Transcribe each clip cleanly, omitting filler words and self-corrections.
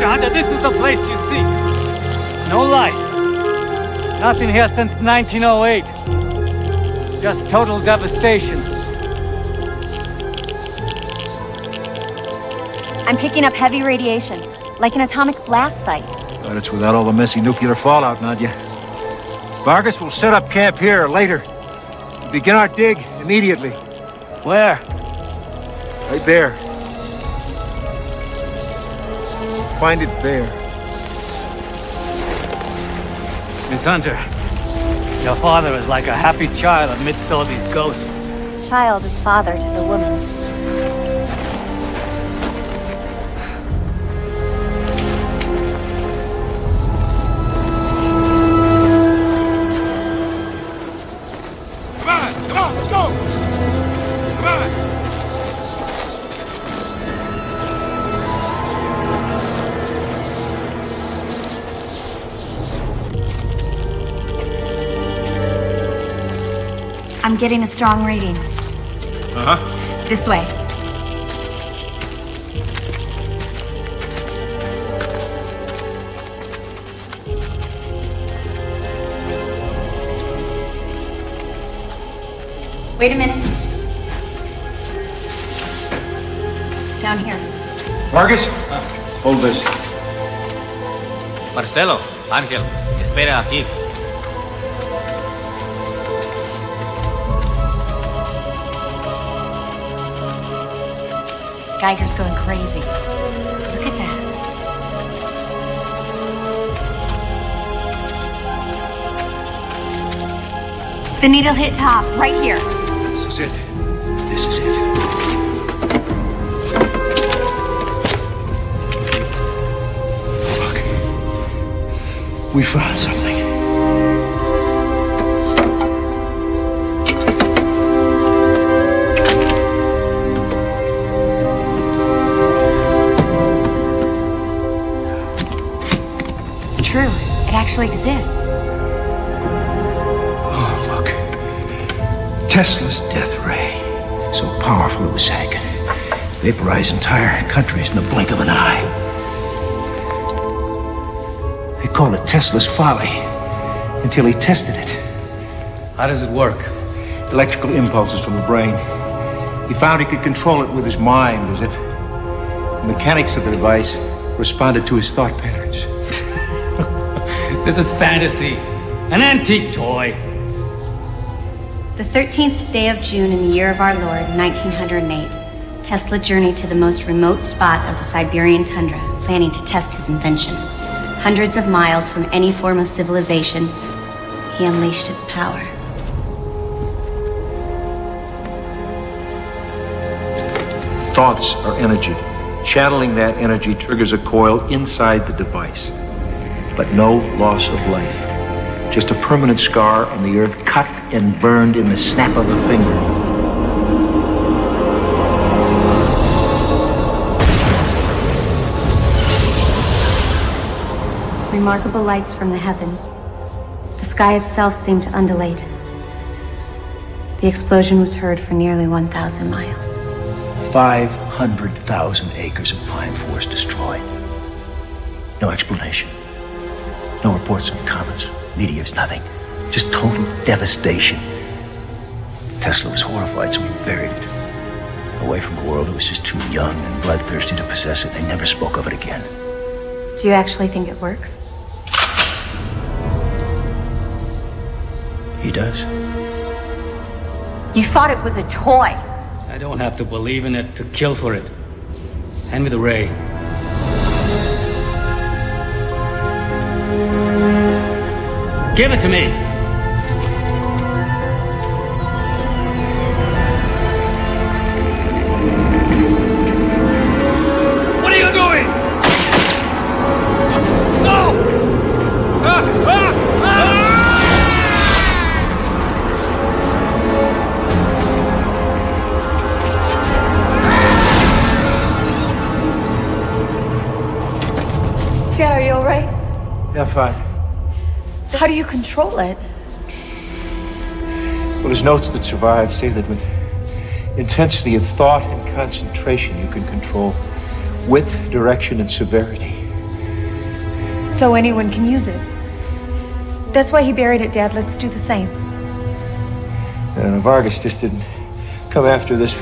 Mr. Hunter, this is the place you seek. No life. Nothing here since 1908. Just total devastation. I'm picking up heavy radiation, like an atomic blast site. But it's without all the messy nuclear fallout, Nadia. Vargas will set up camp here later. We'll begin our dig immediately. Where? Right there. Find it there. Miss Hunter, your father is like a happy child amidst all these ghosts. Child is father to the woman. Come on, let's go! Come on! I'm getting a strong reading. Uh-huh. This way. Wait a minute. Down here. Vargas? Hold this. Marcelo, Ángel, espera aquí. Geiger's going crazy. Look at that. The needle hit top, right here. This is it. This is it. Look. We found something. It's true. It actually exists. Tesla's death ray. So powerful it was sank. Vaporized entire countries in the blink of an eye. They called it Tesla's folly until he tested it. How does it work? Electrical impulses from the brain. He found he could control it with his mind, as if the mechanics of the device responded to his thought patterns. This is fantasy. An antique toy. The 13th day of June in the year of our Lord, 1908, Tesla journeyed to the most remote spot of the Siberian tundra, planning to test his invention. Hundreds of miles from any form of civilization, he unleashed its power. Thoughts are energy. Channeling that energy triggers a coil inside the device. But no loss of life. Just a permanent scar on the earth, cut and burned in the snap of a finger. Remarkable lights from the heavens. The sky itself seemed to undulate. The explosion was heard for nearly 1,000 miles. 500,000 acres of pine forest destroyed. No explanation. No reports of comets, meteors, nothing. Just total devastation. Tesla was horrified, so he buried it. Away from a world that was just too young and bloodthirsty to possess it. They never spoke of it again. Do you actually think it works? He does. You thought it was a toy. I don't have to believe in it to kill for it. Hand me the ray. Give it to me! What are you doing? No! Dad, are you alright? Yeah, fine. How do you control it? Well, his notes that survive say that with intensity of thought and concentration, you can control width, direction, and severity. So anyone can use it. That's why he buried it, Dad. Let's do the same. Vargas just didn't come after this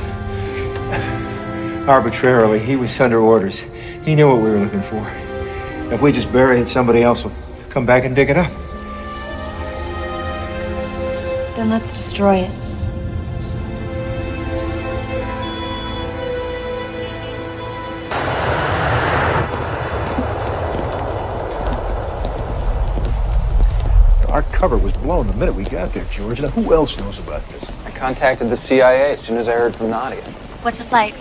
arbitrarily. He was under orders. He knew what we were looking for. If we just bury it, somebody else will come back and dig it up. Then let's destroy it. Our cover was blown the minute we got there, George. Now, who else knows about this? I contacted the CIA as soon as I heard from Nadia. What's the flight?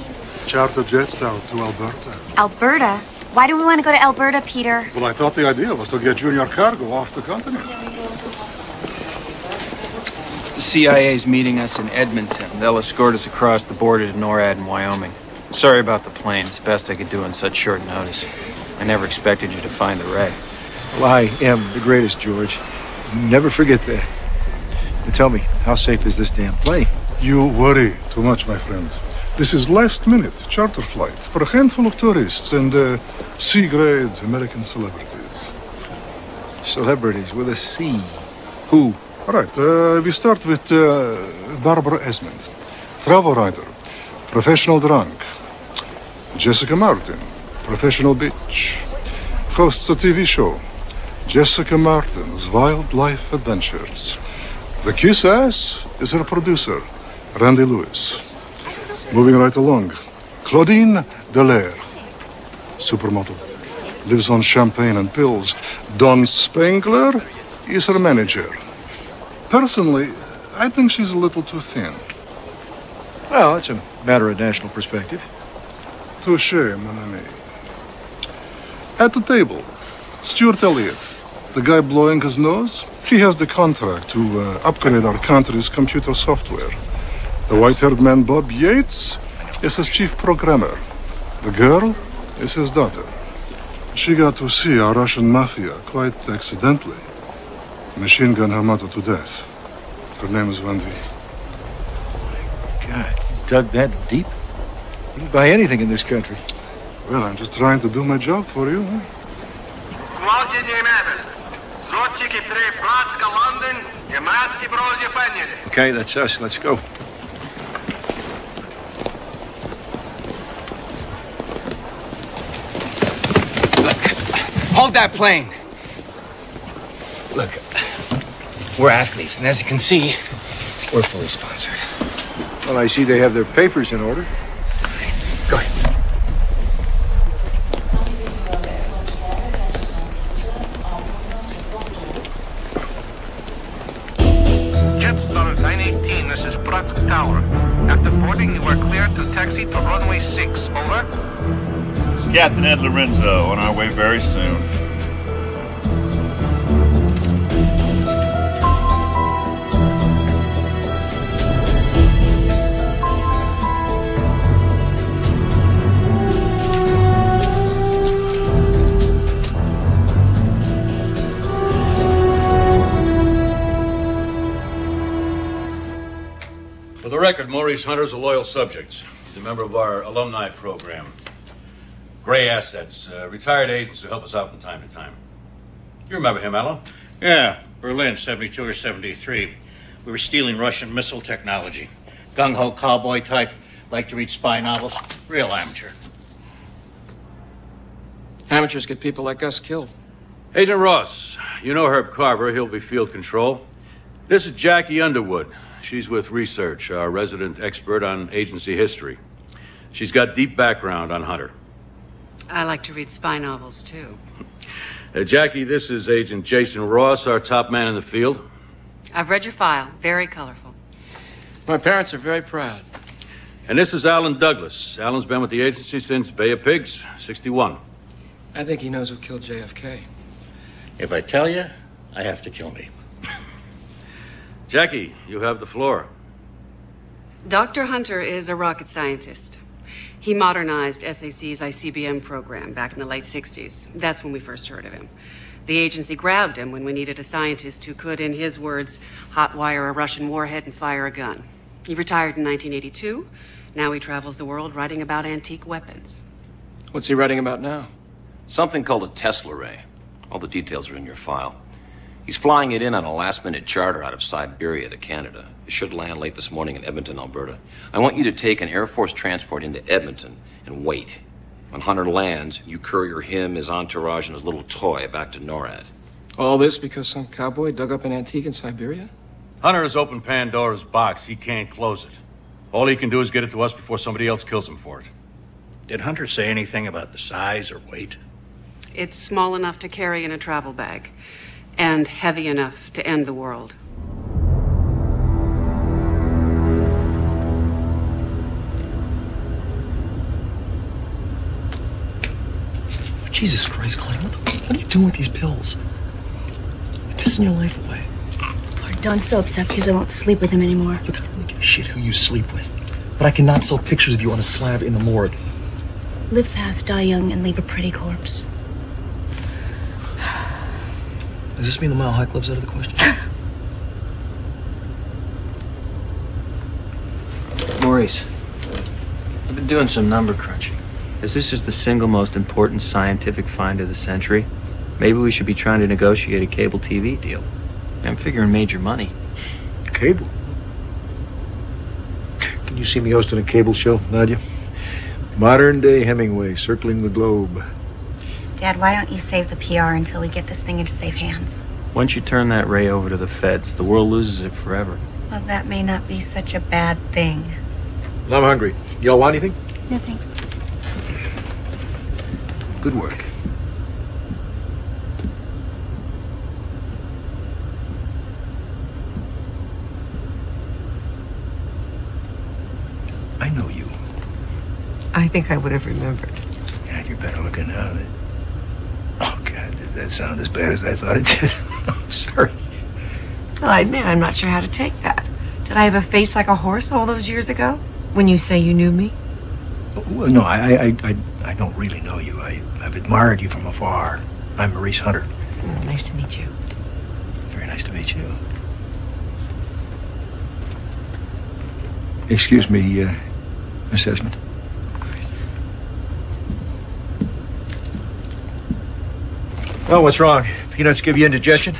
Charter jets down to Alberta. Alberta? Why do we want to go to Alberta, Peter? Well, I thought the idea was to get junior cargo off the continent. The CIA's meeting us in Edmonton. They'll escort us across the border to NORAD in Wyoming. Sorry about the plane. It's the best I could do on such short notice. I never expected you to find the wreck. Well, I am the greatest, George. Never forget that. Now tell me, how safe is this damn plane? You worry too much, my friend. This is last-minute charter flight for a handful of tourists and C-grade American celebrities. Celebrities with a C. Who? All right, we start with Barbara Esmond, travel writer, professional drunk. Jessica Martin, professional bitch. Hosts a TV show, Jessica Martin's Wildlife Adventures. The kiss ass is her producer, Randy Lewis. Moving right along, Claudine Delaire, supermodel, lives on champagne and pills. Don Spengler is her manager. Personally, I think she's a little too thin. Well, it's a matter of national perspective. Touché, mon ami. At the table, Stuart Elliott, the guy blowing his nose, he has the contract to upgrade our country's computer software. The white-haired man, Bob Yates, is his chief programmer. The girl is his daughter. She got to see our Russian mafia quite accidentally. Machine gun her mother to death. Her name is Wendy. God, you dug that deep? You can buy anything in this country. Well, I'm just trying to do my job for you, huh? Okay, that's us. Let's go. Hold that plane! Look, we're athletes, and as you can see, we're fully sponsored. Well, I see they have their papers in order. Go ahead. Jetstar 918, this is Bratsk Tower. After boarding, you are cleared to taxi to runway 6. Over. This is Captain Ed Lorenzo, on our way very soon. For the record, Maurice Hunter's a loyal subject. He's a member of our alumni program. Gray Assets, retired agents who help us out from time to time. You remember him, Alan? Yeah, Berlin, 72 or 73. We were stealing Russian missile technology. Gung-ho cowboy type, like to read spy novels. Real amateur. Amateurs get people like us killed. Agent Ross, you know Herb Carver. He'll be field control. This is Jackie Underwood. She's with Research, our resident expert on agency history. She's got deep background on Hunter. I like to read spy novels, too. Jackie, this is Agent Jason Ross, our top man in the field. I've read your file. Very colorful. My parents are very proud. And this is Alan Douglas. Alan's been with the agency since Bay of Pigs, 61. I think he knows who killed JFK. If I tell you, I have to kill me. Jackie, you have the floor. Dr. Hunter is a rocket scientist. He modernized SAC's ICBM program back in the late 60s. That's when we first heard of him. The agency grabbed him when we needed a scientist who could, in his words, hotwire a Russian warhead and fire a gun. He retired in 1982. Now he travels the world writing about antique weapons. What's he writing about now? Something called a Tesla ray. All the details are in your file. He's flying it in on a last-minute charter out of Siberia to Canada. It should land late this morning in Edmonton, Alberta. I want you to take an Air Force transport into Edmonton and wait. When Hunter lands, you courier him, his entourage, and his little toy back to NORAD. All this because some cowboy dug up an antique in Siberia? Hunter has opened Pandora's box. He can't close it. All he can do is get it to us before somebody else kills him for it. Did Hunter say anything about the size or weight? It's small enough to carry in a travel bag, and heavy enough to end the world. Jesus Christ, Clay, what are you doing with these pills? You're pissing your life away. Don's so upset because I won't sleep with him anymore. Look, I don't really give a shit who you sleep with. But I cannot sell pictures of you on a slab in the morgue. Live fast, die young, and leave a pretty corpse. Does this mean the Mile High Club's out of the question? Maurice, I've been doing some number crunching. As this is the single most important scientific find of the century, maybe we should be trying to negotiate a cable TV deal. I'm figuring major money. Cable? Can you see me hosting a cable show, Nadia? Modern day Hemingway circling the globe. Dad, why don't you save the PR until we get this thing into safe hands? Once you turn that ray over to the feds, the world loses it forever. Well, that may not be such a bad thing. I'm hungry. Y'all want anything? No, thanks. Good work. I know you. I think I would have remembered. God, you're better looking now than... Oh, God, does that sound as bad as I thought it did? I'm sorry. Well, I admit I'm not sure how to take that. Did I have a face like a horse all those years ago? When you say you knew me? Well, no, I don't really know you. I've admired you from afar. I'm Maurice Hunter. Nice to meet you. Very nice to meet you. Excuse me, Miss Esmond. Of course. Oh, what's wrong? Peanuts give you indigestion?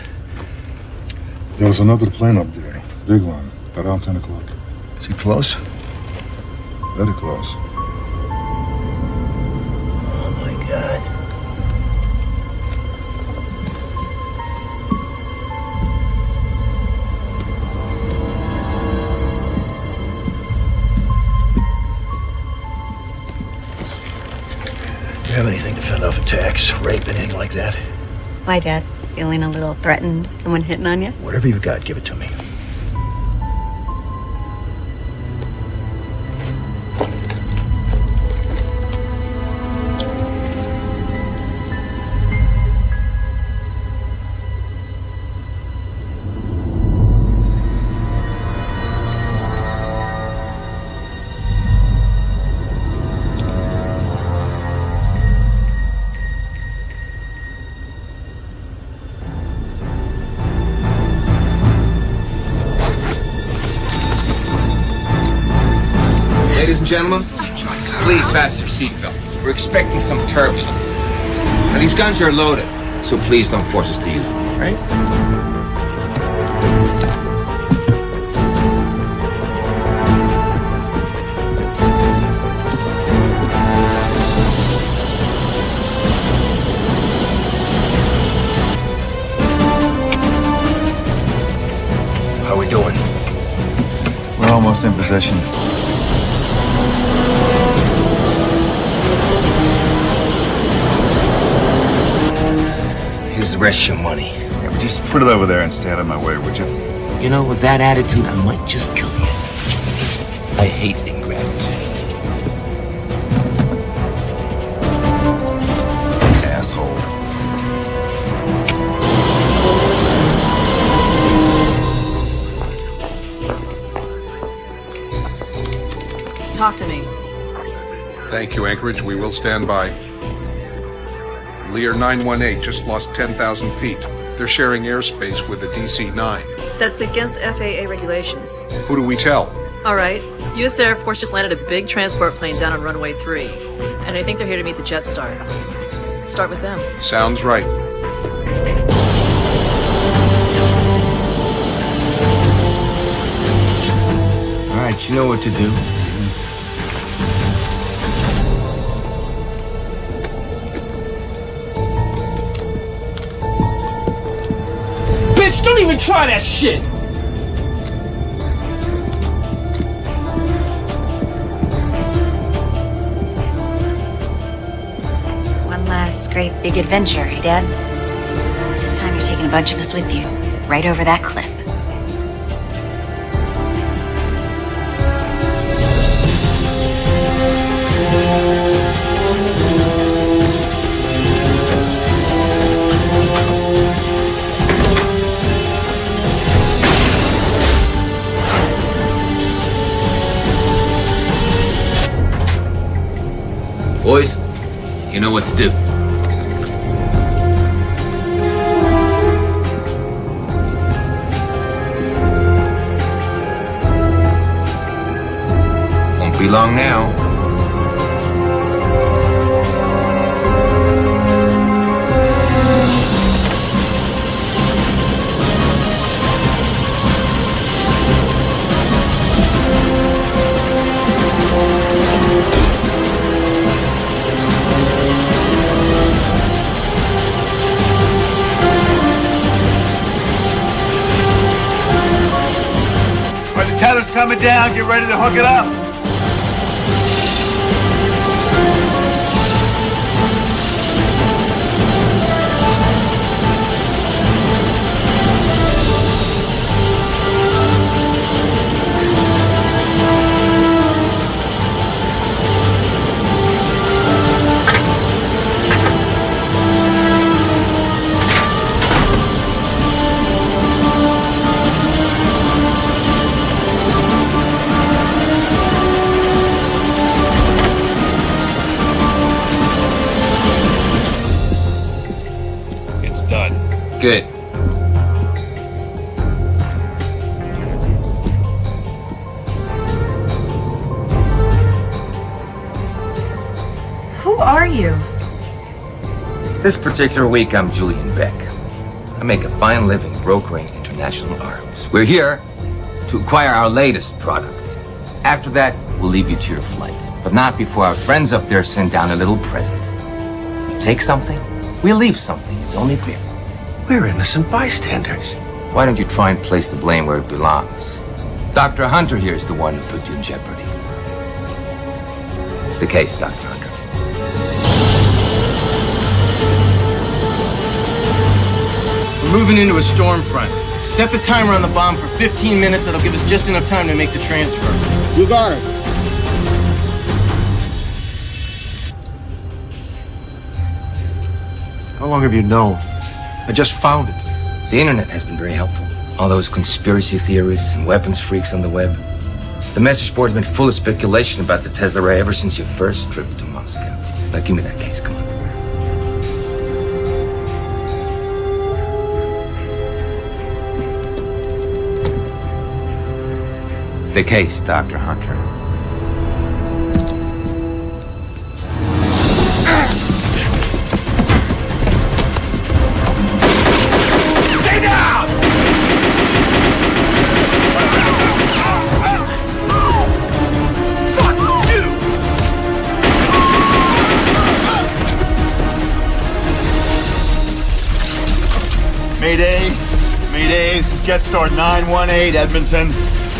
There's another plane up there. Big one. Around 10 o'clock. Is he close? Very close. Oh, my God. Do you have anything to fend off attacks, rape, anything like that? Why, Dad? Feeling a little threatened? Someone hitting on you? Whatever you've got, give it to me. Ladies and gentlemen, please fasten your seatbelts. We're expecting some turbulence. Now, these guns are loaded, so please don't force us to use them, right? How we doing? We're almost in possession. Here's the rest of your money. Yeah, but just put it over there and stay out of my way, would you? You know, with that attitude, I might just kill you. I hate ingratitude. Asshole. Talk to me. Thank you, Anchorage. We will stand by. Lear 918 just lost 10,000 feet. They're sharing airspace with the DC-9. That's against FAA regulations. Who do we tell? All right. U.S. Air Force just landed a big transport plane down on runway 3. And I think they're here to meet the Jetstar. Start with them. Sounds right. Do you know what to do? Bitch, don't even try that shit! One last great big adventure, eh, Dad? This time you're taking a bunch of us with you, right over that cliff. Boys, you know what to do. Won't be long now. Tether's coming down. Get ready to hook it up. Good. Who are you? This particular week, I'm Julian Beck. I make a fine living brokering international arms. We're here to acquire our latest product. After that, we'll leave you to your flight. But not before our friends up there send down a little present. You take something, we leave something. It's only fair. We're innocent bystanders. Why don't you try and place the blame where it belongs? Dr. Hunter here is the one who put you in jeopardy. The case, Dr. Hunter. We're moving into a storm front. Set the timer on the bomb for 15 minutes. That'll give us just enough time to make the transfer. You got it. How long have you known? I just found it. The internet has been very helpful. All those conspiracy theories and weapons freaks on the web. The message board has been full of speculation about the Tesla ray ever since your first trip to Moscow. Now give me that case, come on. The case, Dr. Hunter. Mayday. Mayday. This is Jetstar 918, Edmonton.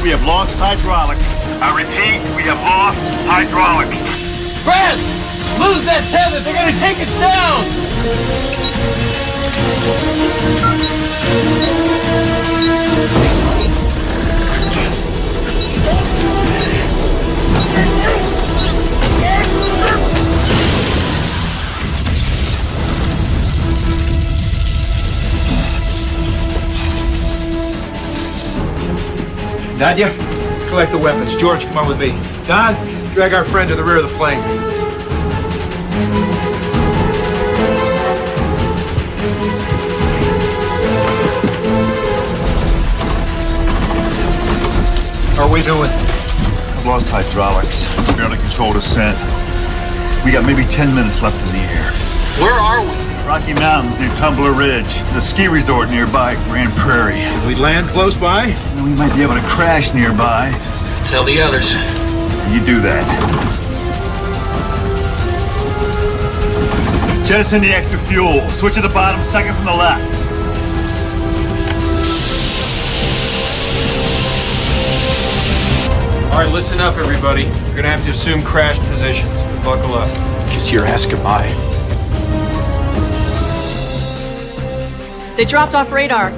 We have lost hydraulics. I repeat, we have lost hydraulics. Brad! Lose that tether! They're gonna take us down! Nadia, collect the weapons. George, come on with me. Don, drag our friend to the rear of the plane. How are we doing? I've lost hydraulics. Barely control descent. We got maybe 10 minutes left in the air. Where are we? Rocky Mountains near Tumbler Ridge. The ski resort nearby, Grand Prairie. Can we land close by? We might be able to crash nearby. Tell the others. You do that. Jettison the extra fuel. Switch at the bottom, second from the left. All right, listen up, everybody. You're gonna have to assume crash positions. Buckle up. Guess you're asking why. They dropped off radar.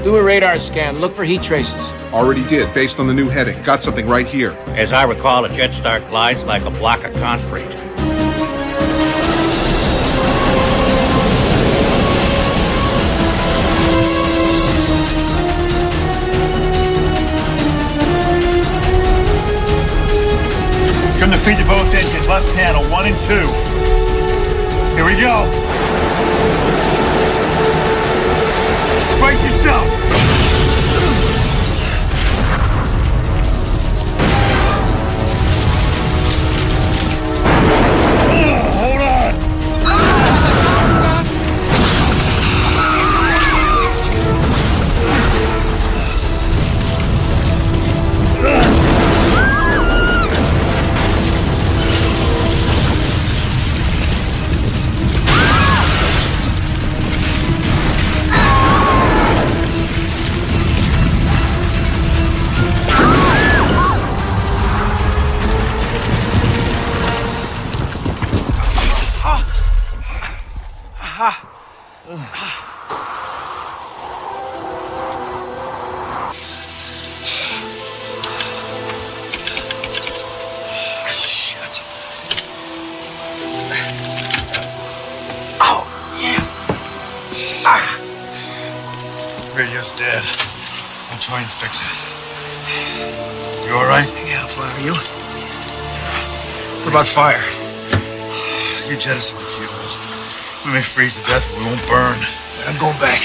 Do a radar scan. Look for heat traces. Already did, based on the new heading. Got something right here. As I recall, a Jetstar glides like a block of concrete. Turn the feed to both engines, left panel, 1 and 2. Here we go. Brace yourself. Hold on. Radio's dead. I'll try and fix it. You all right? Yeah, I'm fine. Are you? What about fire? You jettison the fuel. We may freeze to death, but we won't burn. I'm going back.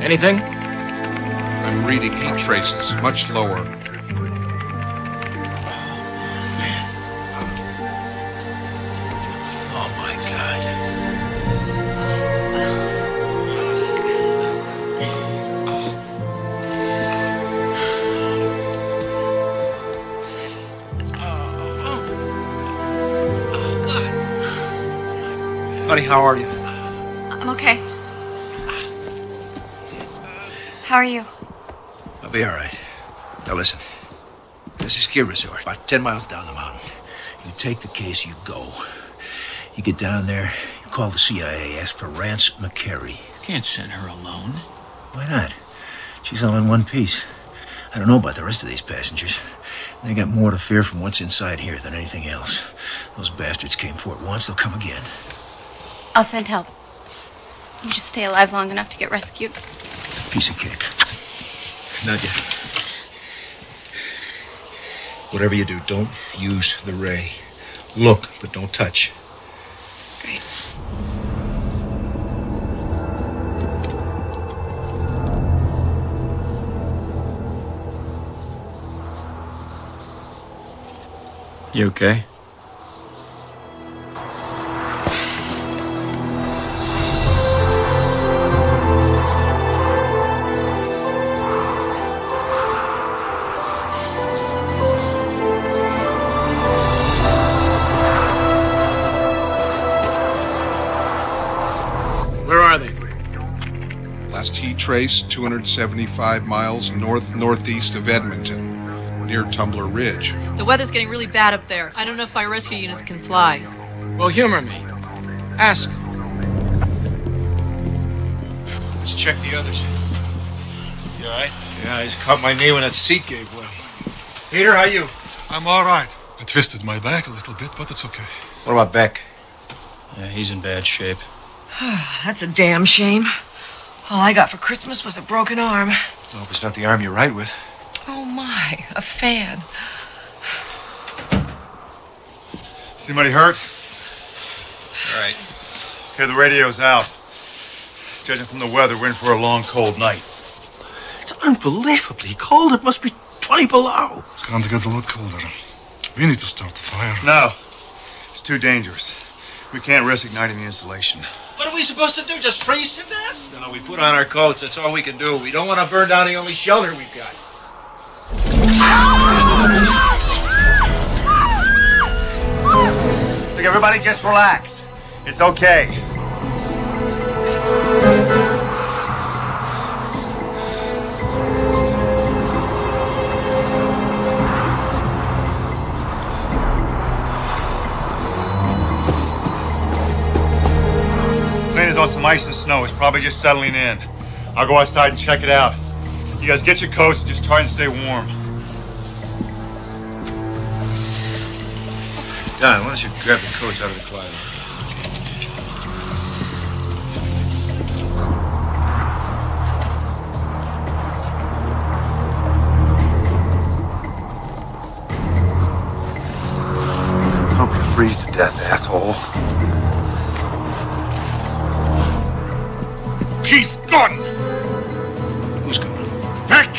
Anything? I'm reading heat traces, much lower. Oh my God. Honey, how are you? I'm okay. How are you? I'll be all right. Now listen. This is ski resort, about 10 miles down the mountain. You take the case, you go. You get down there, you call the CIA, ask for Rance McCary. Can't send her alone. Why not? She's all in one piece. I don't know about the rest of these passengers. They got more to fear from what's inside here than anything else. Those bastards came for it once, they'll come again. I'll send help. You just stay alive long enough to get rescued. Piece of cake. Nadia. Whatever you do, don't use the ray. Look, but don't touch. Great. You okay? Where are they? Last heat trace, 275 miles north-northeast of Edmonton, near Tumbler Ridge. The weather's getting really bad up there. I don't know if our rescue units can fly. Well, humor me. Ask. Let's check the others. You all right? Yeah, I just caught my knee when that seat gave way. Peter, how you? I'm all right. I twisted my back a little bit, but it's okay. What about Beck? Yeah, he's in bad shape. That's a damn shame. All I got for Christmas was a broken arm. Well, if it's not the arm you ride with. Oh my, a fan. Is anybody hurt? All right. Okay, the radio's out. Judging from the weather, we're in for a long, cold night. It's unbelievably cold. It must be 20 below. It's going to get a lot colder. We need to start the fire. No. It's too dangerous. We can't risk igniting the installation. What are we supposed to do? Just freeze to death? No, we put on our coats. That's all we can do. We don't want to burn down the only shelter we've got. Look, everybody just relax. It's okay. Is on some ice and snow. It's probably just settling in. I'll go outside and check it out. You guys get your coats and just try and stay warm. Don, why don't you grab the coats out of the closet? Hope you freeze to death, asshole. He's gone! Who's gone? Beck!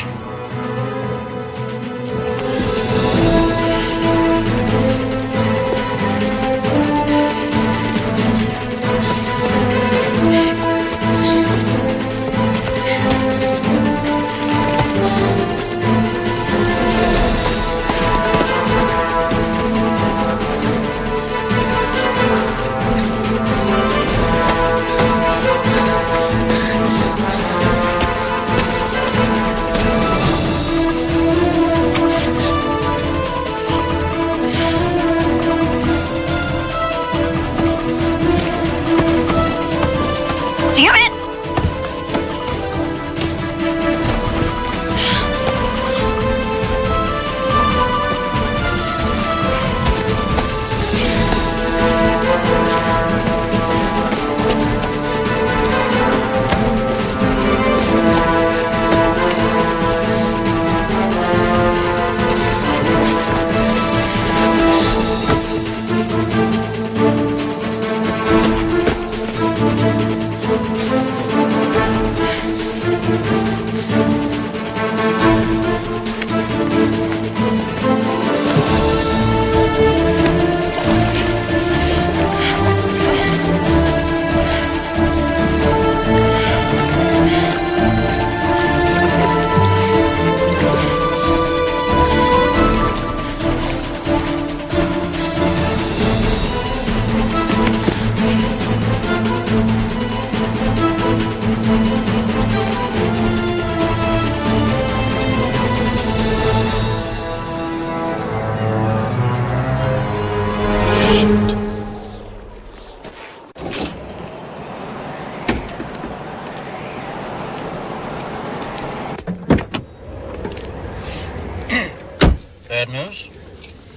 Bad news?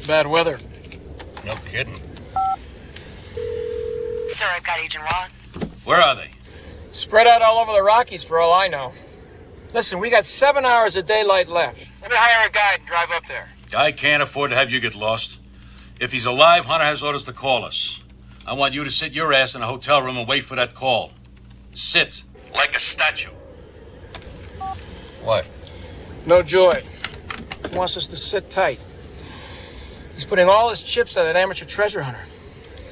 Bad weather. No kidding. Sir, I've got Agent Ross. Where are they? Spread out all over the Rockies for all I know. Listen, we got 7 hours of daylight left. Let me hire a guide and drive up there. I can't afford to have you get lost. If he's alive, Hunter has orders to call us. I want you to sit your ass in a hotel room and wait for that call. Sit. Like a statue. What? No joy. He wants us to sit tight. He's putting all his chips on that amateur treasure hunter.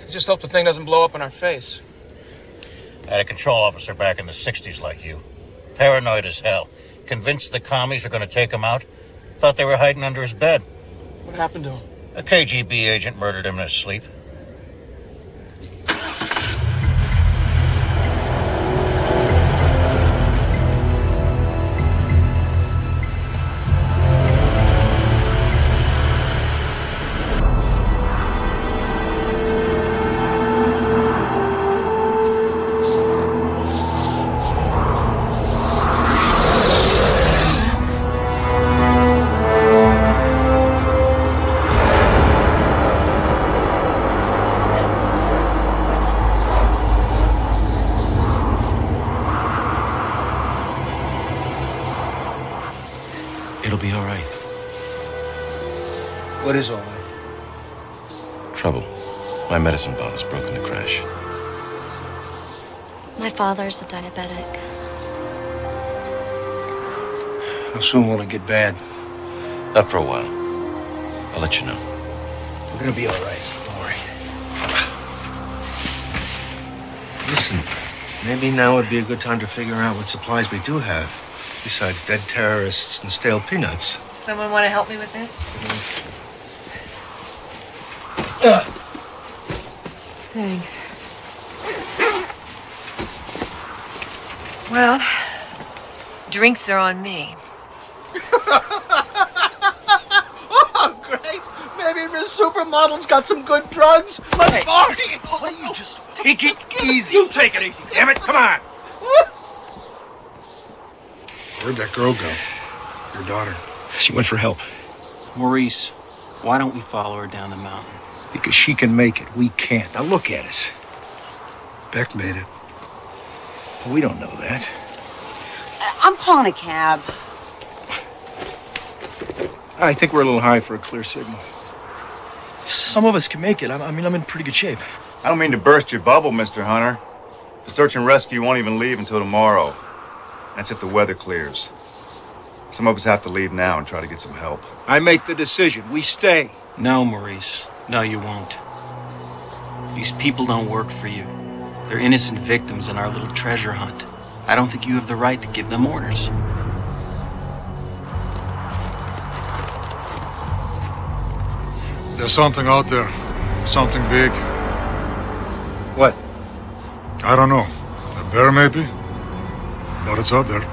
I just hope the thing doesn't blow up in our face. I had a control officer back in the 60s like you. Paranoid as hell. Convinced the commies were going to take him out. Thought they were hiding under his bed. What happened to him? A KGB agent murdered him in his sleep. It'll be all right. What is all right? Trouble. My medicine bottle's broke in the crash. My father's a diabetic. How soon will it get bad? Not for a while. I'll let you know. We're gonna be all right. Don't worry. Listen, maybe now would be a good time to figure out what supplies we do have, besides dead terrorists and stale peanuts. Someone want to help me with this? Thanks. Well, drinks are on me. Oh, great. Maybe Miss Supermodel's got some good drugs. Let's party. Why don't you just take it easy? You take it easy, damn it. Come on. Where'd that girl go? Your daughter? She went for help. Maurice, why don't we follow her down the mountain? Because she can make it. We can't. Now look at us. Beck made it. We don't know that. I'm calling a cab. I think we're a little high for a clear signal. Some of us can make it. I mean, I'm in pretty good shape. I don't mean to burst your bubble, Mr. Hunter. The search and rescue won't even leave until tomorrow. That's if the weather clears. Some of us have to leave now and try to get some help. I make the decision. We stay. No, Maurice. No, you won't. These people don't work for you. They're innocent victims in our little treasure hunt. I don't think you have the right to give them orders. There's something out there. Something big. What? I don't know. A bear, maybe? But it's out there.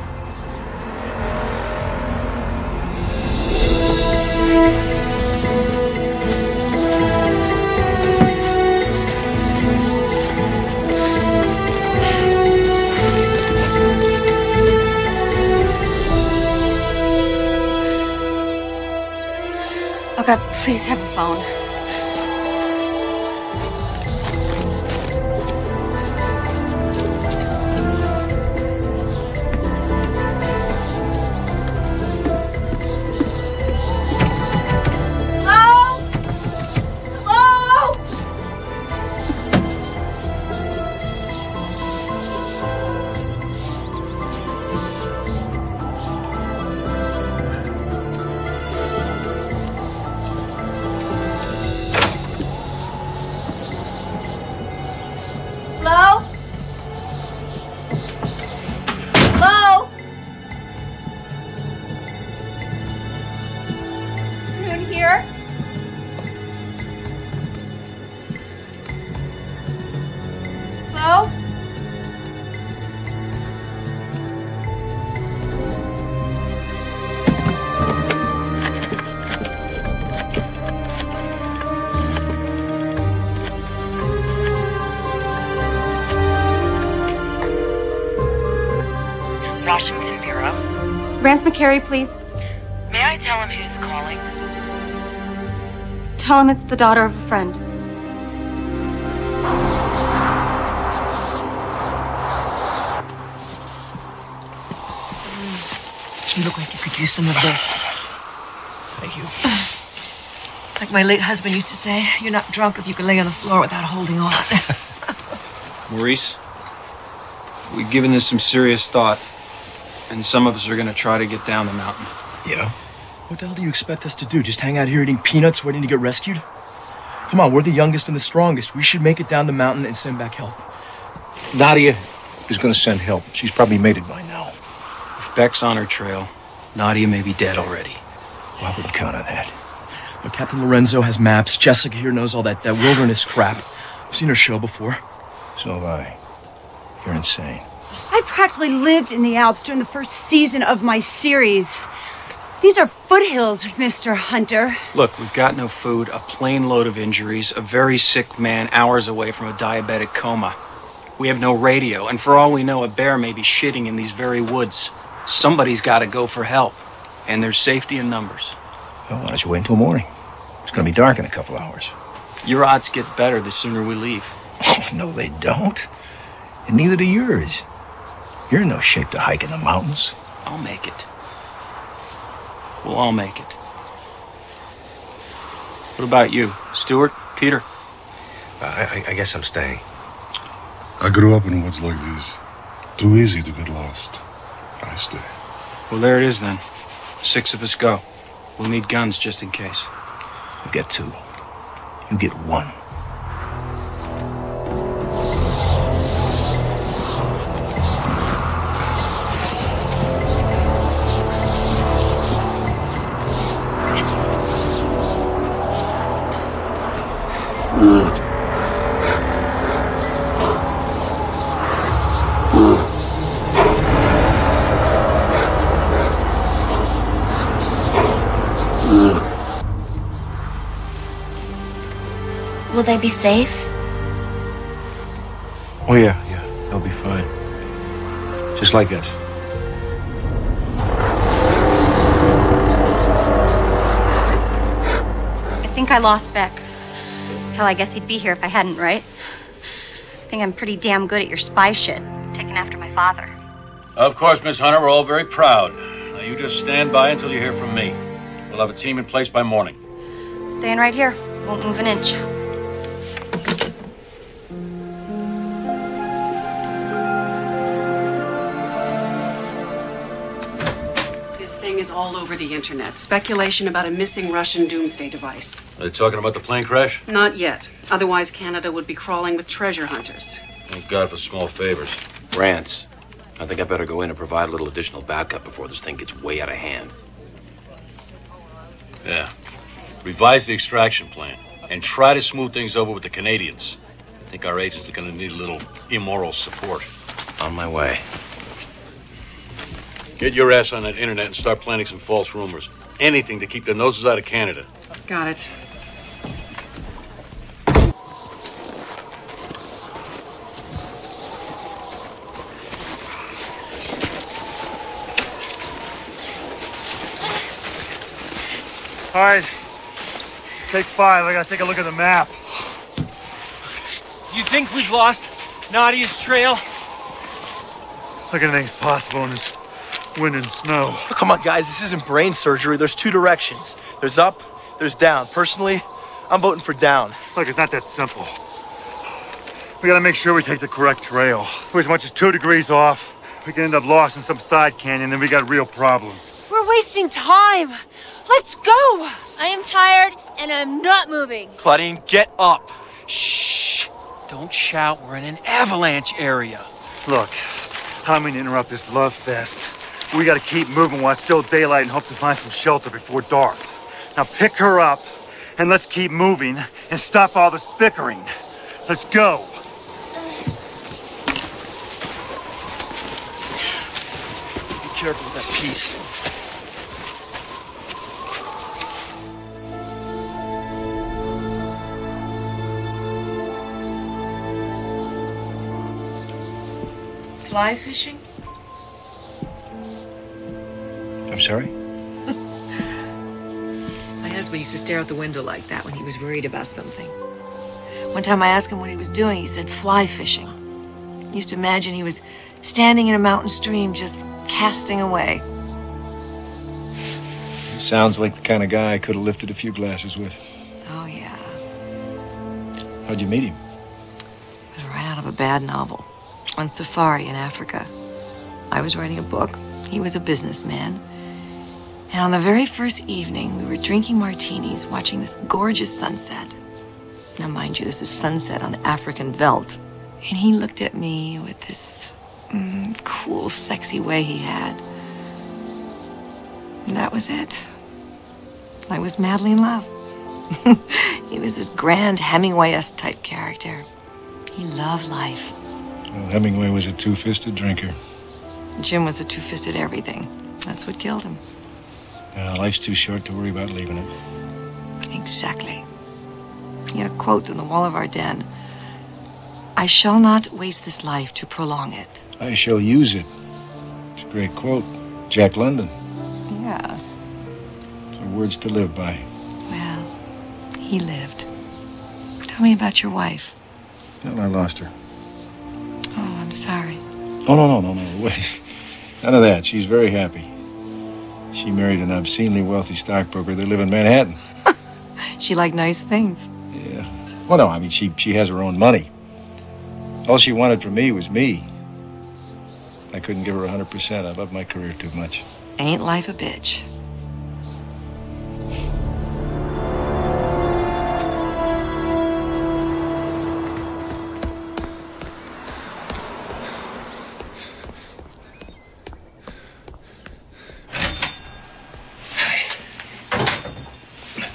Oh God, please have a phone. Washington Bureau. Rance McCary, please. May I tell him who's calling? Tell him it's the daughter of a friend. You look like you could use some of this. Thank you. Like my late husband used to say, you're not drunk if you can lay on the floor without holding on. Maurice, we've given this some serious thought, and some of us are going to try to get down the mountain. Yeah? What the hell do you expect us to do? Just hang out here eating peanuts waiting to get rescued? Come on, we're the youngest and the strongest. We should make it down the mountain and send back help. Nadia is going to send help. She's probably made it by now. If Beck's on her trail, Nadia may be dead already. Well, I wouldn't count on that. Look, Captain Lorenzo has maps. Jessica here knows all that wilderness crap. I've seen her show before. So have I. You're insane. I practically lived in the Alps during the first season of my series. These are foothills, Mr. Hunter. Look, we've got no food, a plane load of injuries, a very sick man hours away from a diabetic coma. We have no radio, and for all we know, a bear may be shitting in these very woods. Somebody's got to go for help, and there's safety in numbers. Well, why don't you wait until morning? It's going to be dark in a couple hours. Your odds get better the sooner we leave. Oh, no, they don't. And neither do yours. You're in no shape to hike in the mountains. I'll make it. We'll all make it. What about you, Stuart, Peter? I guess I'm staying. I grew up in woods like these. Too easy to get lost. I stay. Well, there it is then. 6 of us go. We'll need guns just in case. You get 2. You get 1. Will they be safe? Oh, yeah, they'll be fine. Just like us. I think I lost Beck. Hell, I guess he'd be here if I hadn't, right? I think I'm pretty damn good at your spy shit, taking after my father. Of course, Miss Hunter, we're all very proud. Now, you just stand by until you hear from me. We'll have a team in place by morning. Staying right here. Won't move an inch. This thing is all over the internet. Speculation about a missing Russian doomsday device. Are they talking about the plane crash? Not yet. Otherwise, Canada would be crawling with treasure hunters. Thank God for small favors. Rance, I think I better go in and provide a little additional backup before this thing gets way out of hand. Yeah. Revise the extraction plan and try to smooth things over with the Canadians. I think our agents are going to need a little immoral support. On my way. Get your ass on that internet and start planting some false rumors. Anything to keep their noses out of Canada. Got it. All right. Take 5. I gotta take a look at the map. You think we've lost Nadia's trail? Look, anything's possible in this wind and snow. Oh, come on, guys. This isn't brain surgery. There's 2 directions. There's up, there's down. Personally, I'm voting for down. Look, it's not that simple. We gotta make sure we take the correct trail. If we're as much as 2 degrees off, we can end up lost in some side canyon, then we got real problems. We're wasting time. Let's go. I am tired and I'm not moving. Claudine, get up. Shh. Don't shout. We're in an avalanche area. Look, I don't mean to interrupt this love fest. We gotta keep moving while it's still daylight and hope to find some shelter before dark. Now pick her up and let's keep moving and stop all this bickering. Let's go. Be careful with that piece. Fly fishing? I'm sorry? My husband used to stare out the window like that when he was worried about something. One time I asked him what he was doing. He said fly fishing. I used to imagine he was standing in a mountain stream just casting away. He sounds like the kind of guy I could have lifted a few glasses with. Oh, yeah. How'd you meet him? It was right out of a bad novel. On safari in Africa. I was writing a book. He was a businessman. And on the very first evening, we were drinking martinis, watching this gorgeous sunset. Now, mind you, this is sunset on the African veldt. And he looked at me with this cool, sexy way he had. And that was it. I was madly in love. He was this grand Hemingway-esque type character. He loved life. Well, Hemingway was a two-fisted drinker. Jim was a two-fisted everything. That's what killed him. Life's too short to worry about leaving it. Exactly. He had a quote on the wall of our den. I shall not waste this life to prolong it. I shall use it. It's a great quote. Jack London. Yeah. So words to live by. Well, he lived. Tell me about your wife. Well, I lost her. Oh, I'm sorry. Oh, no. Wait. None of that. She's very happy. She married an obscenely wealthy stockbroker. They live in Manhattan. She liked nice things. Yeah. Well, no, I mean, she has her own money. All she wanted from me was me. I couldn't give her 100%. I love my career too much. Ain't life a bitch?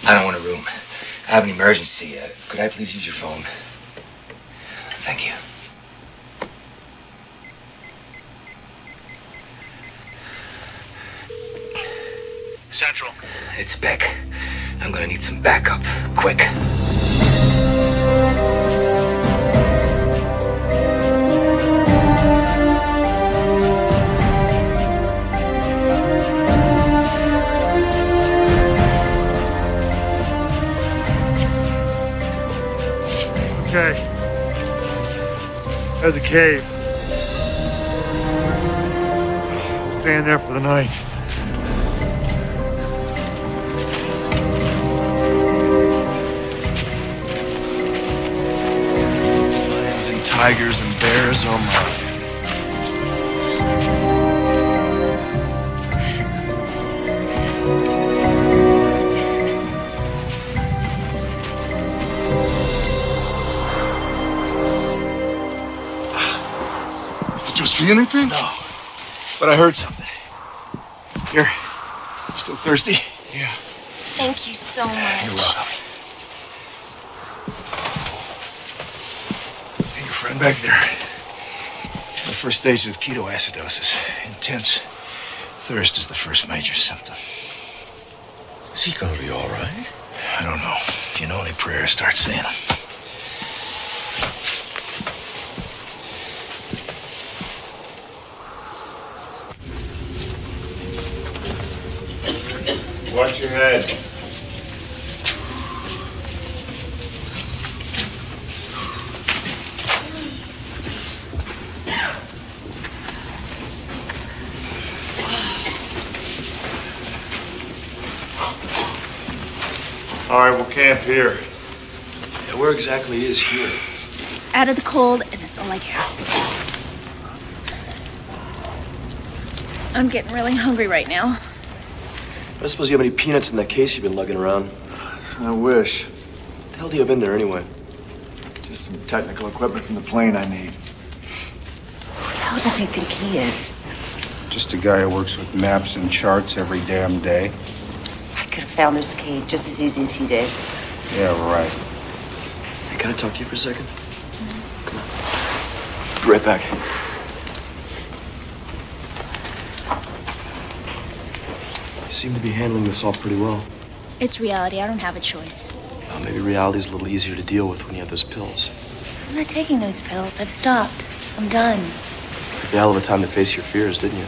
I don't want a room. I have an emergency. Could I please use your phone? Thank you. Central. It's Beck. I'm gonna need some backup. Quick. cave. We'll stay in there for the night. Lions and tigers and bears, oh my. Did you see anything? No, but I heard something. Here, still thirsty? Yeah. Thank you so much. You're welcome. Hey, your friend back there. He's in the first stage of ketoacidosis. Intense thirst is the first major symptom. Is he gonna be all right? I don't know. If you know any prayers, start saying them. Watch your head. All right, we'll camp here. Yeah, where exactly is here? It's out of the cold, and that's all I care. I'm getting really hungry right now. I don't suppose you have any peanuts in that case you've been lugging around. I wish. What the hell do you have in there anyway? Just some technical equipment from the plane I need. Who the hell does he think he is? Just a guy who works with maps and charts every damn day. I could have found this cave just as easy as he did. Yeah, right. Hey, can I talk to you for a second? Come on. Be right back. You seem to be handling this all pretty well. It's reality. I don't have a choice. Well, maybe reality's a little easier to deal with when you have those pills. I'm not taking those pills. I've stopped. I'm done. You took a hell of a time to face your fears, didn't you?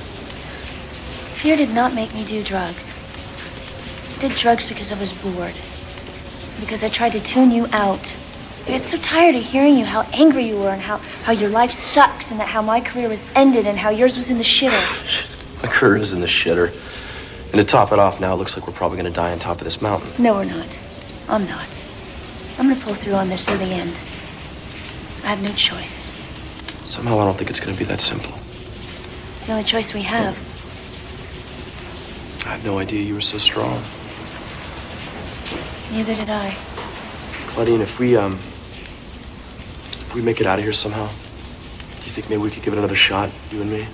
Fear did not make me do drugs. I did drugs because I was bored. Because I tried to tune you out. I get so tired of hearing you, how angry you were, and how your life sucks, and that how my career was ended, and how yours was in the shitter. My career is in the shitter. And to top it off now, it looks like we're probably going to die on top of this mountain. No, we're not. I'm not. I'm going to pull through on this to the end. I have no choice. Somehow I don't think it's going to be that simple. It's the only choice we have. I had no idea you were so strong. Neither did I. Claudine, if we make it out of here somehow, do you think maybe we could give it another shot, you and me?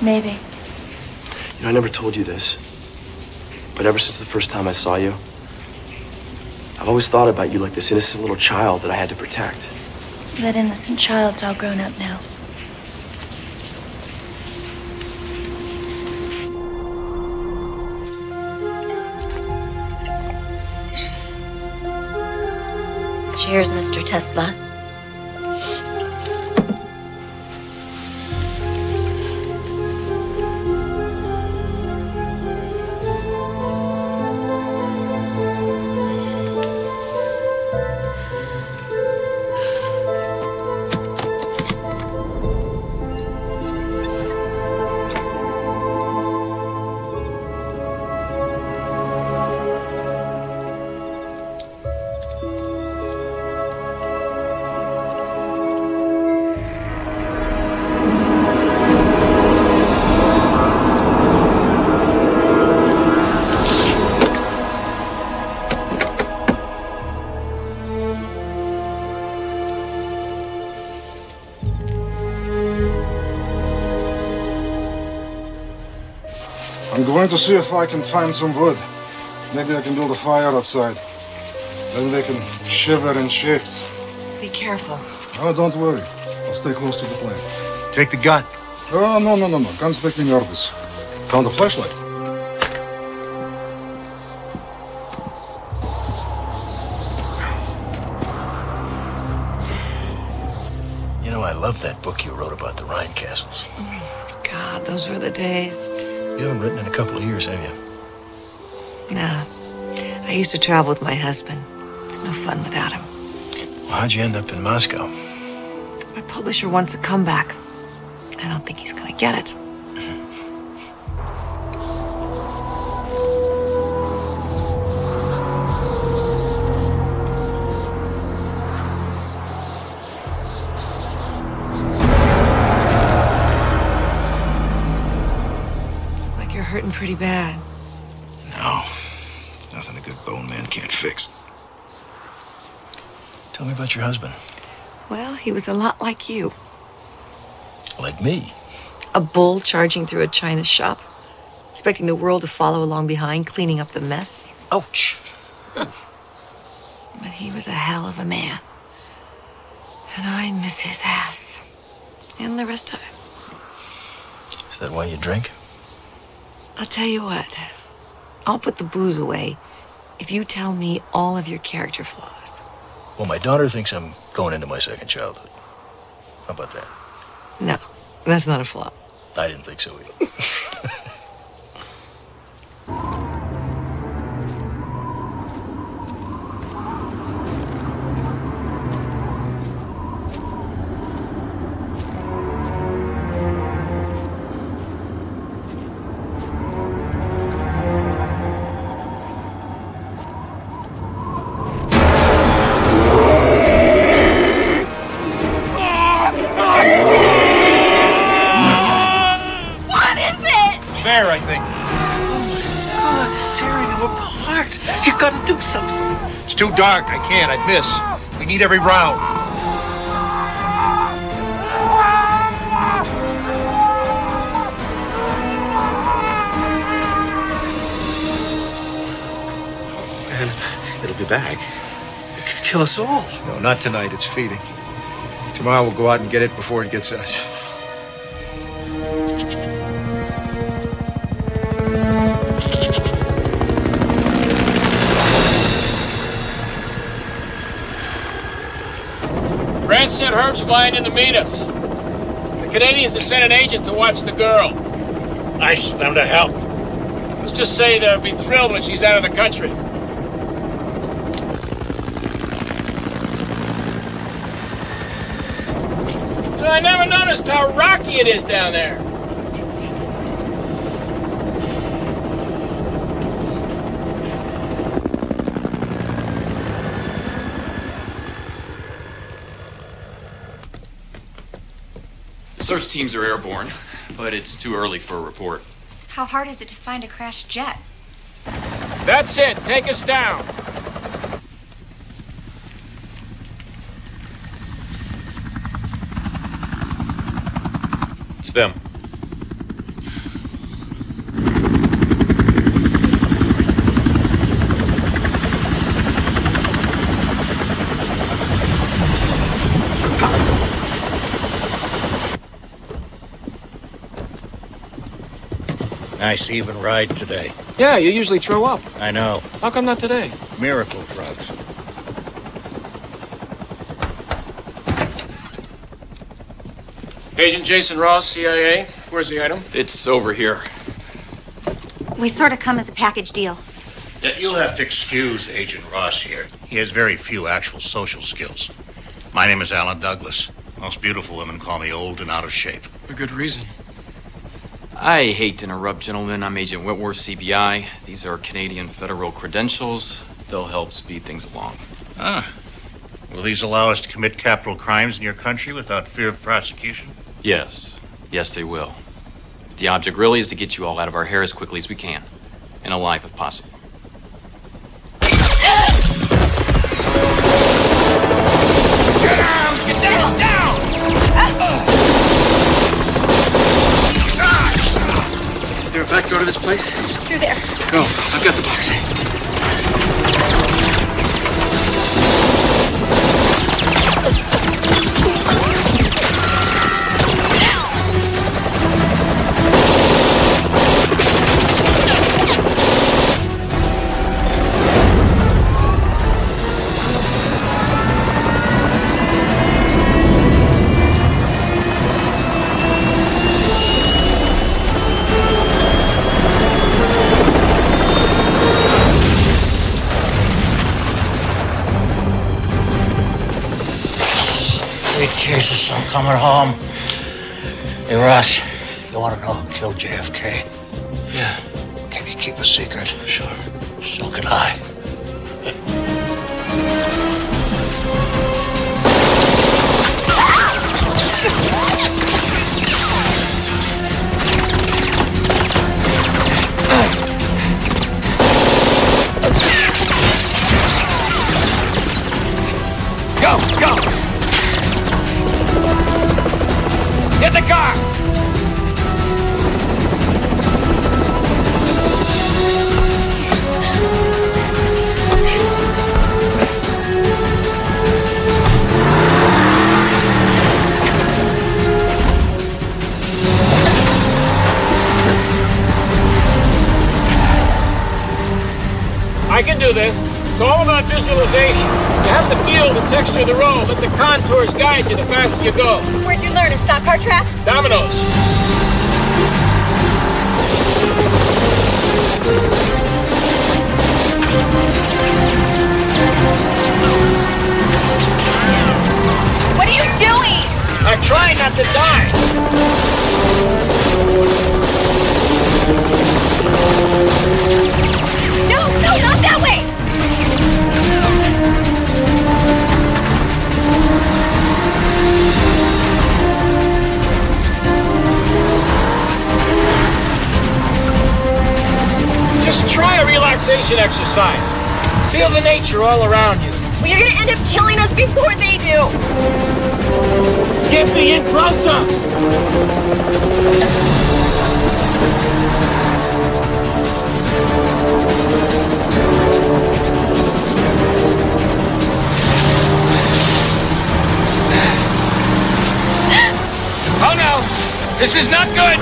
Maybe. You know, I never told you this, but ever since the first time I saw you, I've always thought about you like this innocent little child that I had to protect. That innocent child's all grown up now. Cheers, Mr. Tesla. I'm going to see if I can find some wood. Maybe I can build a fire outside. Then we can shiver in shifts. Be careful. Oh, don't worry. I'll stay close to the plane. Take the gun. Oh, no. Guns make me nervous. Found a flashlight. You know, I love that book you wrote about the Rhine castles. God, those were the days. You haven't written in a couple of years, have you? Nah. I used to travel with my husband. It's no fun without him. Well, how'd you end up in Moscow? My publisher wants a comeback. I don't think he's gonna get it. Like you're hurting pretty bad. No. It's nothing a good bone man can't fix. Tell me about your husband. Well, he was a lot like you. Like me? A bull charging through a china shop, expecting the world to follow along behind, cleaning up the mess. Ouch. But he was a hell of a man. And I miss his ass. And the rest of it. Is that why you drink? I'll tell you what. I'll put the booze away if you tell me all of your character flaws. Well, my daughter thinks I'm going into my second childhood. How about that? No, that's not a flaw. I didn't think so either. It's too dark. I can't. I'd miss. We need every round. And it'll be back. It could kill us all. No, not tonight. It's feeding. Tomorrow we'll go out and get it before it gets us. Brad said Herb's flying in to meet us. The Canadians have sent an agent to watch the girl. Nice of them to help. Let's just say they'll be thrilled when she's out of the country. I never noticed how rocky it is down there. Search teams are airborne, but it's too early for a report. How hard is it to find a crashed jet? That's it. Take us down. It's them. Nice even ride today. Yeah, you usually throw up. I know. How come not today? Miracle drugs. Agent Jason Ross, CIA. Where's the item? It's over here. We sort of come as a package deal. Yeah, you'll have to excuse Agent Ross here. He has very few actual social skills. My name is Alan Douglas. Most beautiful women call me old and out of shape. For good reason. I hate to interrupt, gentlemen. I'm Agent Whitworth, CBI. These are Canadian federal credentials. They'll help speed things along. Ah. Will these allow us to commit capital crimes in your country without fear of prosecution? Yes. Yes, they will. The object really is to get you all out of our hair as quickly as we can. And alive if possible. Get down! Get down! Down! Is there a back door to this place? Through there. Go. I've got the box. coming home. Hey, Russ, you want to know who killed JFK? Yeah. Can you keep a secret? Sure. So can I. Go, go! Get the car! I can do this. It's all about visualization. You have to feel the texture of the road. Let the contours guide you the faster you go. Where'd you learn? A stock car track? Dominoes. What are you doing? I'm trying not to die. No, no, not that way! Just try a relaxation exercise. Feel the nature all around you. Well, you're gonna end up killing us before they do. Get me in closer! Oh no! This is not good!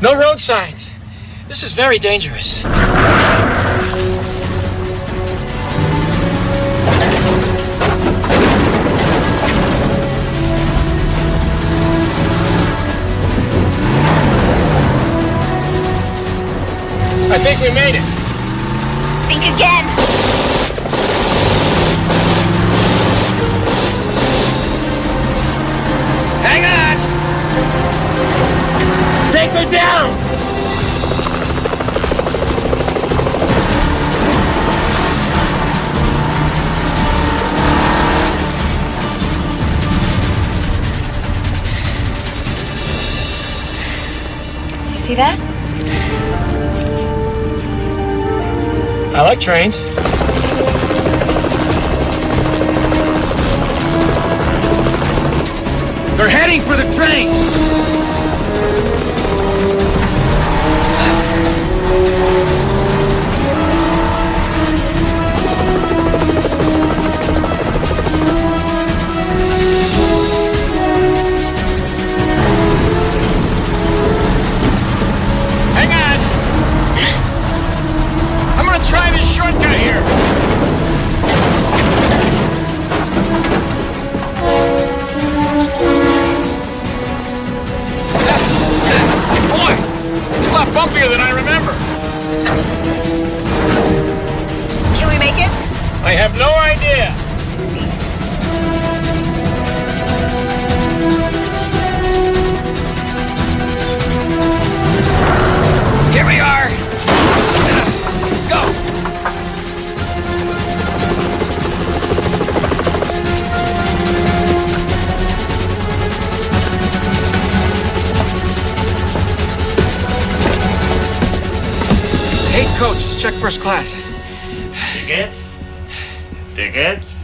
No road signs. This is very dangerous. I think we made it. Think again. Hang on! Take her down! You see that? I like trains. They're heading for the train! Hang on! I'm gonna try this shortcut here. Boy, it's a lot bumpier than I remember. Can we make it? I have no idea. Here we are. Go. Hey, coach, let's check first class. Tickets? Tickets?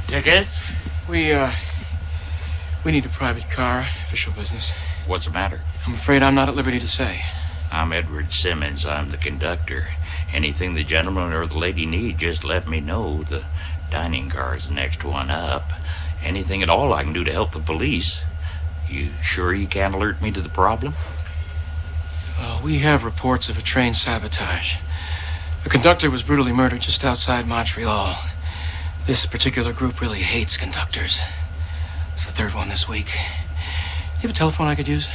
Tickets? We need a private car, official business. What's the matter? I'm afraid I'm not at liberty to say. I'm Edward Simmons. I'm the conductor. Anything the gentleman or the lady need, just let me know. The dining car is the next one up. Anything at all I can do to help the police. You sure you can't alert me to the problem? We have reports of a train sabotage. A conductor was brutally murdered just outside Montreal. This particular group really hates conductors. It's the third one this week. You have a telephone I could use?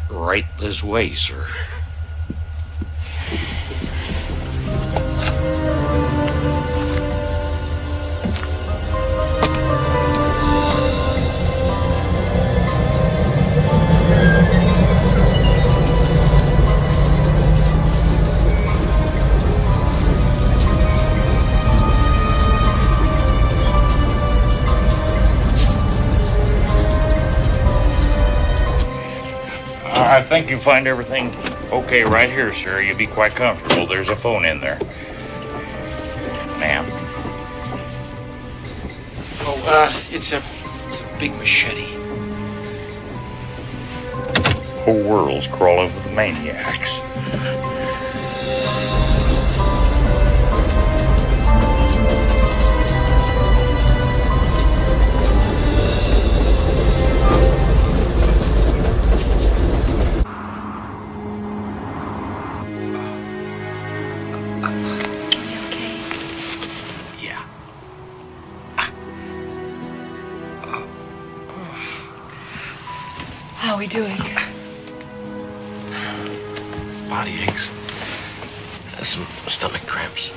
Right this way, sir. I think you'll find everything okay right here, sir. You'll be quite comfortable. There's a phone in there. Ma'am. Oh, it's a big machete. Whole world's crawling with maniacs. How are we doing? Body aches. Some stomach cramps.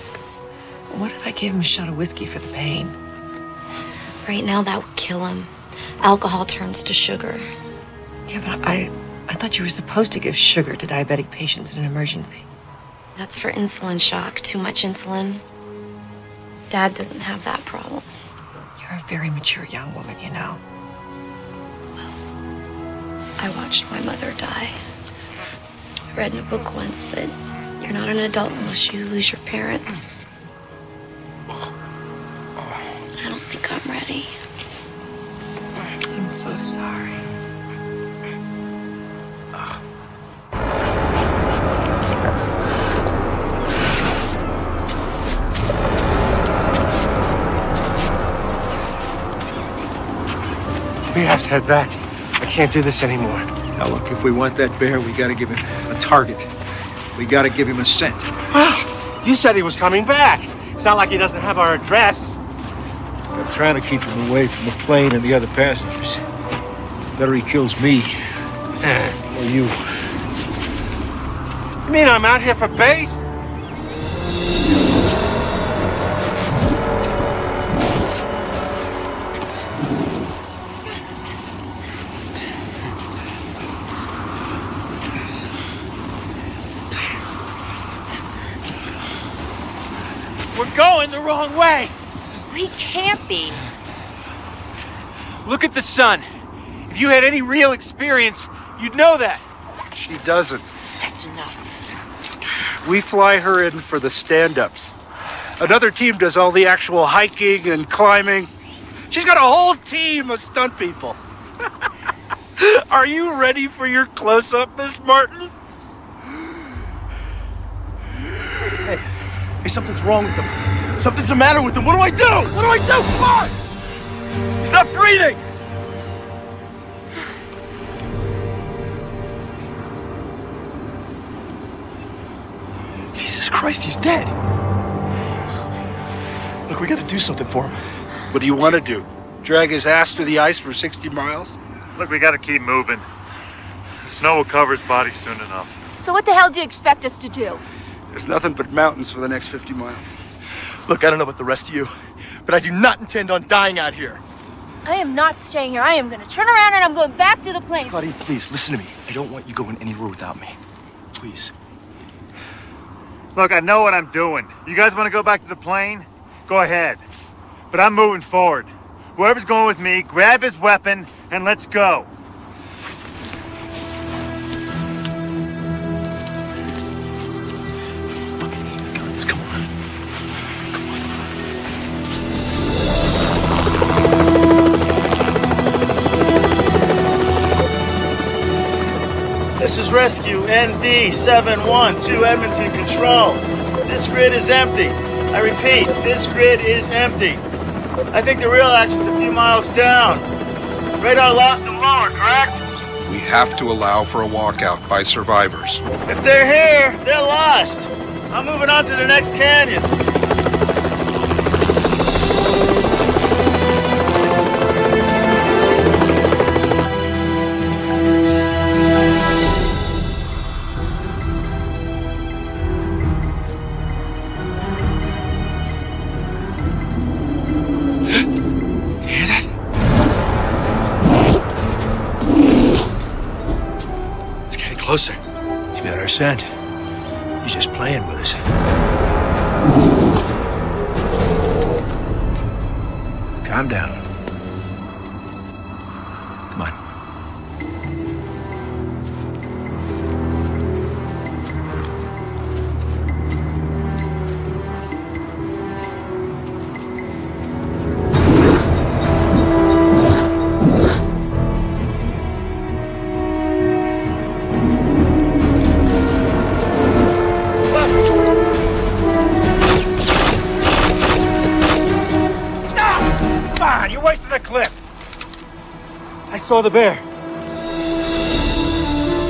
What if I gave him a shot of whiskey for the pain? Right now, that would kill him. Alcohol turns to sugar. Yeah, but I thought you were supposed to give sugar to diabetic patients in an emergency. That's for insulin shock. Too much insulin. Dad doesn't have that problem. You're a very mature young woman, you know. I watched my mother die. I read in a book once that you're not an adult unless you lose your parents. I don't think I'm ready. I'm so sorry. We have to head back. I can't do this anymore. Now look, if we want that bear, we gotta give him a target. We gotta give him a scent. Well, you said he was coming back. It's not like he doesn't have our address. I'm trying to keep him away from the plane and the other passengers. It's better he kills me or you. You mean I'm out here for bait? We're going the wrong way. We can't be. Look at the sun. If you had any real experience, you'd know that. She doesn't. That's enough. We fly her in for the stand-ups. Another team does all the actual hiking and climbing. She's got a whole team of stunt people. Are you ready for your close-up, Miss Martin? Hey, something's wrong with him. Something's the matter with him. What do I do? What do I do? Come on! He's not breathing! Jesus Christ, he's dead. Look, we gotta do something for him. What do you want to do? Drag his ass through the ice for 60 miles? Look, we gotta keep moving. The snow will cover his body soon enough. So what the hell do you expect us to do? There's nothing but mountains for the next 50 miles. Look, I don't know about the rest of you, but I do not intend on dying out here. I am not staying here. I am gonna turn around and I'm going back to the plane. Claudine, please, listen to me. I don't want you going anywhere without me. Please. Look, I know what I'm doing. You guys want to go back to the plane? Go ahead. But I'm moving forward. Whoever's going with me, grab his weapon and let's go. Guns, come on. This is Rescue ND712 Edmonton Control. This grid is empty. I repeat, this grid is empty. I think the real action's a few miles down. Radar lost and lower, correct? We have to allow for a walkout by survivors. If they're here, they're lost. I'm moving on to the next canyon. Closer. She's got our scent. He's just playing with us. Calm down. Come on. the cliff. I saw the bear.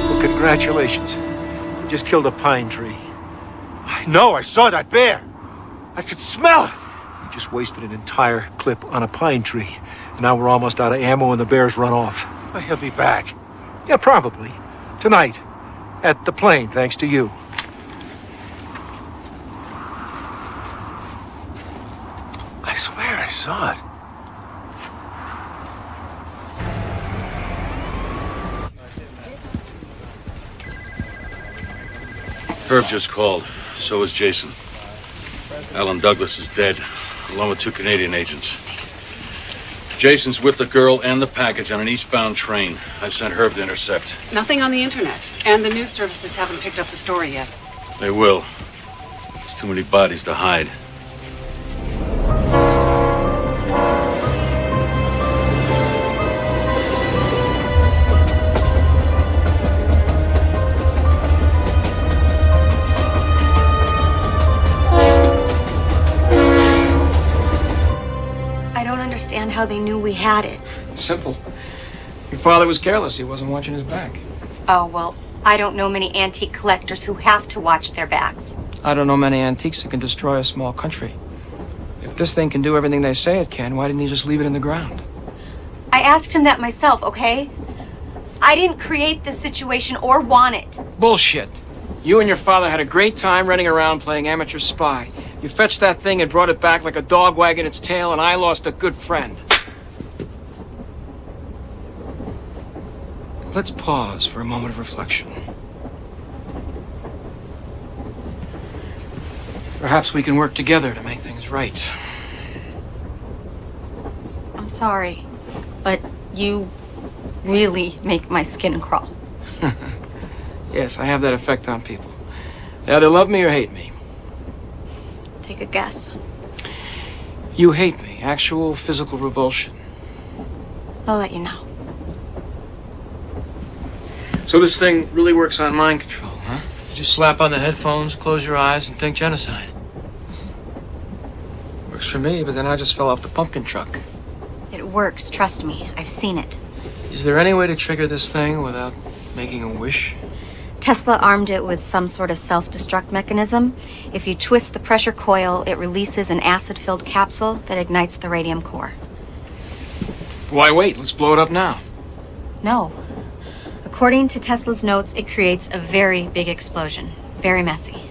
Well, congratulations. You just killed a pine tree. I know, I saw that bear. I could smell it. You just wasted an entire clip on a pine tree. And now we're almost out of ammo and the bear's run off. Well, he'll be back. Yeah, probably. Tonight. At the plane, thanks to you. I swear I saw it. Herb just called. So is Jason. Alan Douglas is dead, along with 2 Canadian agents. Jason's with the girl and the package on an eastbound train. I've sent Herb to intercept. Nothing on the internet. And the news services haven't picked up the story yet. They will. There's too many bodies to hide. How they knew we had it. Simple. Your father was careless. He wasn't watching his back. Oh, well, I don't know many antique collectors who have to watch their backs. I don't know many antiques that can destroy a small country. If this thing can do everything they say it can, why didn't he just leave it in the ground? I asked him that myself, okay? I didn't create this situation or want it. Bullshit. You and your father had a great time running around playing amateur spy. You fetched that thing and brought it back like a dog wagging its tail, and I lost a good friend. Let's pause for a moment of reflection. Perhaps we can work together to make things right. I'm sorry, but you really make my skin crawl. Yes, I have that effect on people. They either love me or hate me. Take a guess. You hate me. Actual physical revulsion. I'll let you know. So this thing really works on mind control, huh? You just slap on the headphones, close your eyes, and think genocide. Works for me, but then I just fell off the pumpkin truck. It works, trust me. I've seen it. Is there any way to trigger this thing without making a wish? Tesla armed it with some sort of self-destruct mechanism. If you twist the pressure coil, it releases an acid-filled capsule that ignites the radium core. Why wait? Let's blow it up now. No. According to Tesla's notes, it creates a very big explosion. Very messy.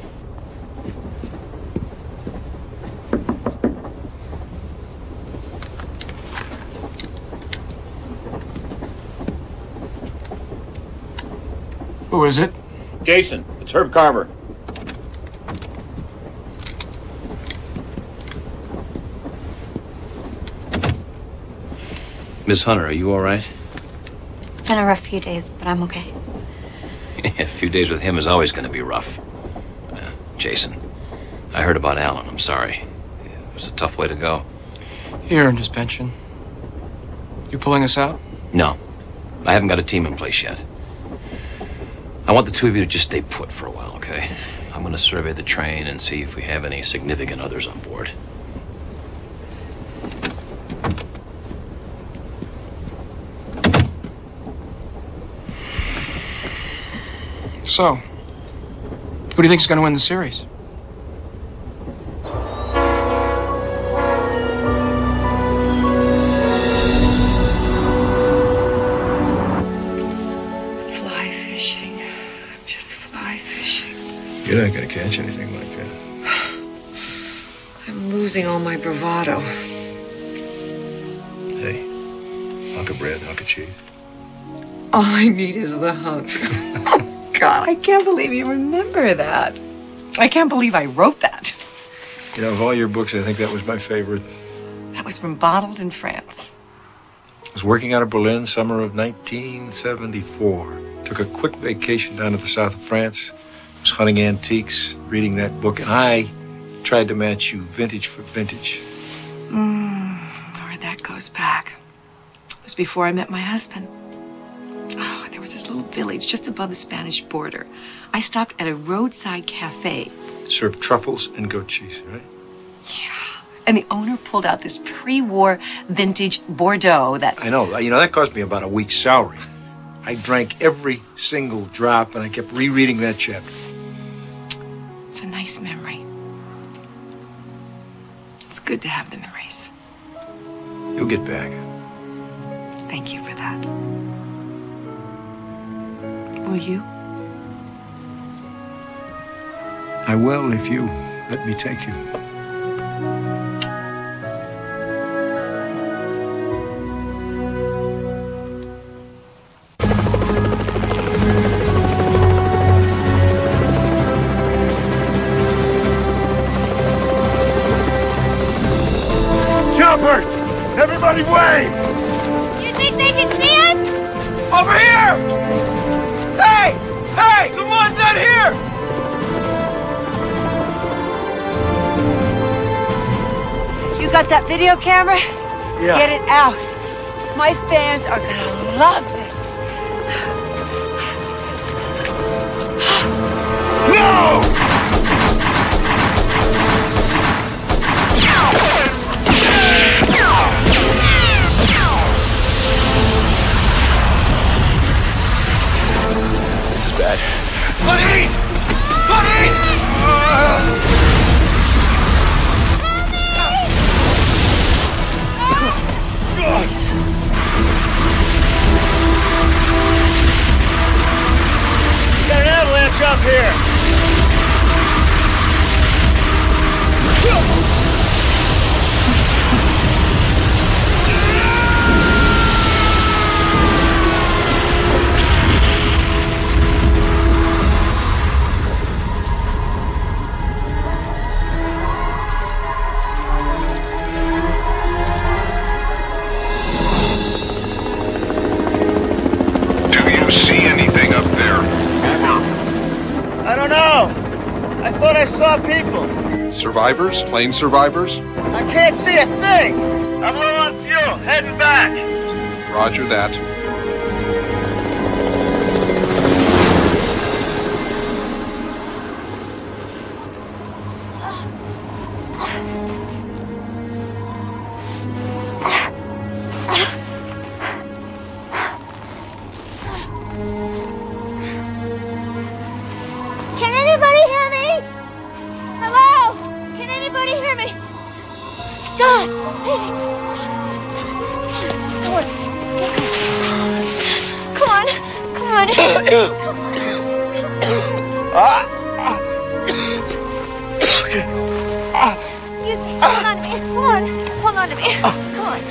Who is it? Jason, it's Herb Carver. Miss Hunter, are you all right? It's been a rough few days, but I'm okay. A few days with him is always going to be rough. Jason, I heard about Alan. I'm sorry. It was a tough way to go. He earned his pension. You pulling us out? No. I haven't got a team in place yet. I want the two of you to just stay put for a while, okay? I'm going to survey the train and see if we have any significant others on board. So, who do you think is going to win the series? Fly fishing. Just fly fishing. You're not going to catch anything like that. I'm losing all my bravado. Hey, hunk of bread, hunk of cheese. All I need is the hunk. God, I can't believe you remember that. I can't believe I wrote that. You know, of all your books, I think that was my favorite. That was from Bottled in France. I was working out of Berlin, summer of 1974. Took a quick vacation down to the south of France. Was hunting antiques, reading that book, and I tried to match you vintage for vintage. Lord, that goes back. It was before I met my husband. Oh, there was this little village just above the Spanish border. I stopped at a roadside cafe. Served truffles and goat cheese, right? Yeah. And the owner pulled out this pre-war vintage Bordeaux that... I know. You know, that cost me about a week's salary. I drank every single drop, and I kept rereading that chapter. It's a nice memory. It's good to have the memories. You'll get back. Thank you for that. Will you? I will if you let me take you. Chopper! Everybody wave! You think they can see us? Over here! Hey! Hey! Come on, down here! You got that video camera? Yeah. Get it out. My fans are gonna love this. No! This is bad. Buddy! Buddy! We got an avalanche up here. Do you see anything up there? Over. I don't know. I thought I saw people. Survivors? Plane survivors? I can't see a thing. I'm low on fuel. Heading back. Roger that. Can anybody hear me? Hello? Can anybody hear me? God! Come on. Come on. You hold on to me. Come on. Hold on to me. Come on.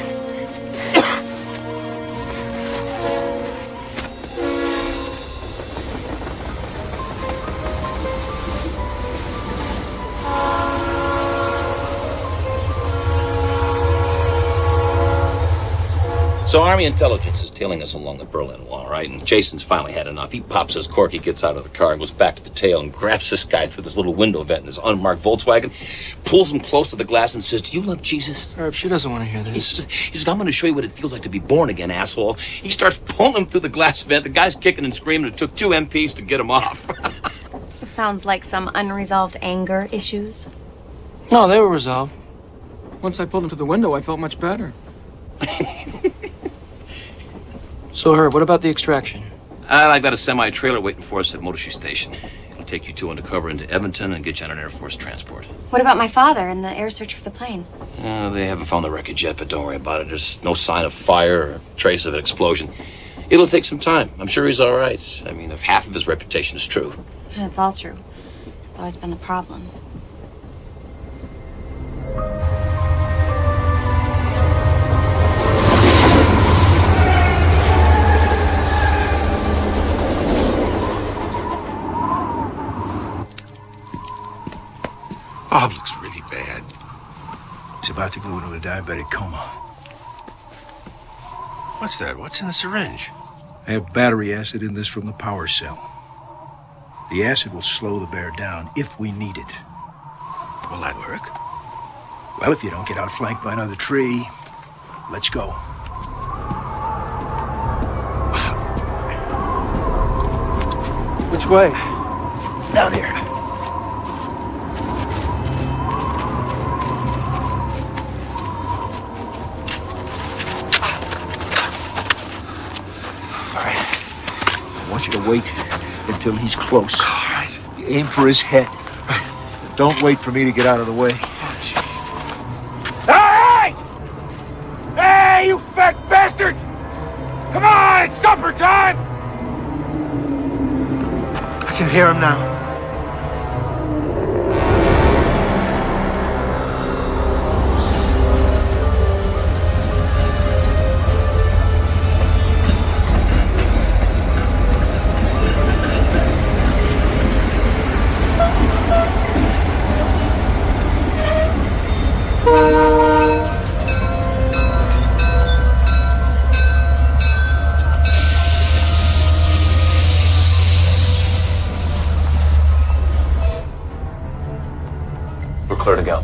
So Army intelligence is tailing us along the Berlin Wall, right? And Jason's finally had enough. He pops his cork, he gets out of the car, goes back to the tail and grabs this guy through this little window vent in his unmarked Volkswagen, pulls him close to the glass and says, "Do you love Jesus?" Herb, she doesn't want to hear this. He says, "I'm going to show you what it feels like to be born again, asshole." He starts pulling him through the glass vent. The guy's kicking and screaming. It took 2 MPs to get him off. Sounds like some unresolved anger issues. No, they were resolved. Once I pulled him through the window, I felt much better. So, Herb, what about the extraction? I've got a semi-trailer waiting for us at Motoshi Station. It'll take you 2 undercover into Edmonton and get you on an Air Force transport. What about my father and the air search for the plane? They haven't found the wreckage yet, but don't worry about it. There's no sign of fire or trace of an explosion. It'll take some time. I'm sure he's all right. I mean, if half of his reputation is true. It's all true. It's always been the problem. Bob looks really bad. He's about to go into a diabetic coma. What's that? What's in the syringe? I have battery acid in this from the power cell. The acid will slow the bear down if we need it. Will that work? Well, if you don't get outflanked by another tree, let's go. Which way? Down here. you to wait until he's close. All right. You aim for his head. Don't wait for me to get out of the way. Hey! Hey, you fat bastard! Come on, it's supper time! I can hear him now. We're clear to go.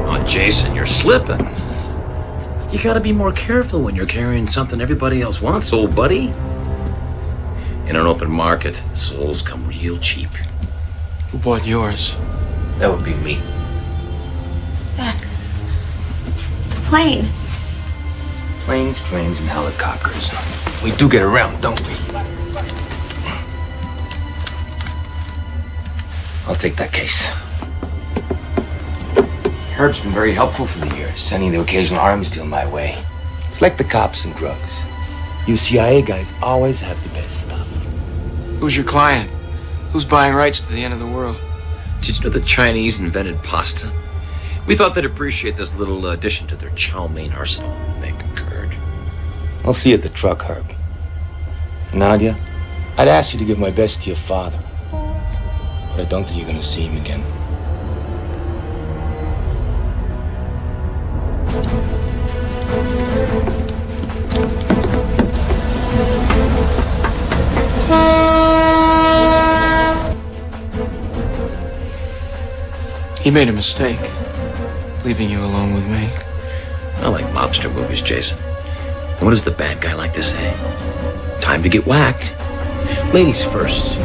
Oh, Jason, you're slipping. You gotta be more careful when you're carrying something everybody else wants, old buddy. In an open market, souls come real cheap. Who bought yours? That would be me. Beck. The plane. Planes, trains, and helicopters. We do get around, don't we? I'll take that case. Herb's been very helpful for the years, sending the occasional arms deal my way. It's like the cops and drugs. You CIA guys always have the best stuff. Who's your client? Who's buying rights to the end of the world? Did you know the Chinese invented pasta? We thought they'd appreciate this little addition to their chow mein arsenal. They concurred. I'll see you at the truck, Herb. Nadia, I'd ask you to give my best to your father. But I don't think you're gonna see him again. He made a mistake, leaving you alone with me. I like mobster movies, Jason. And what does the bad guy like to say? Time to get whacked. Ladies first.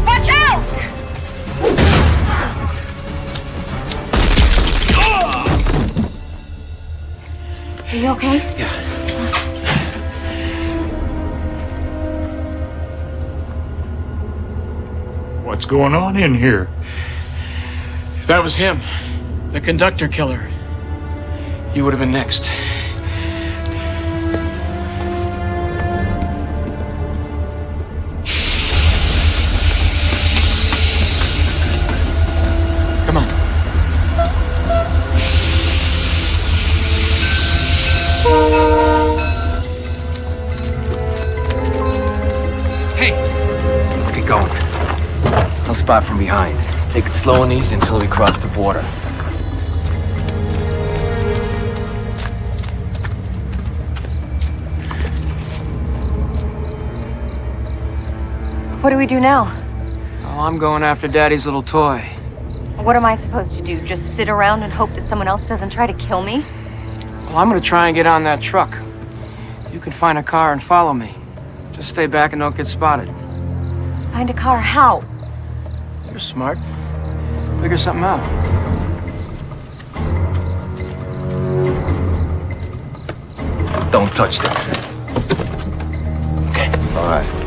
Watch out! Are you okay? Yeah. What's going on in here? That was him, the conductor killer. You would have been next. Come on. Hey, let's get going. I'll spot from behind. Take it slow and easy until we cross the border. What do we do now? Oh, I'm going after Daddy's little toy. What am I supposed to do? Just sit around and hope that someone else doesn't try to kill me? Well, I'm gonna try and get on that truck. You can find a car and follow me. Just stay back and don't get spotted. Find a car? How? You're smart. Figure something out. Don't touch that. Okay. All right.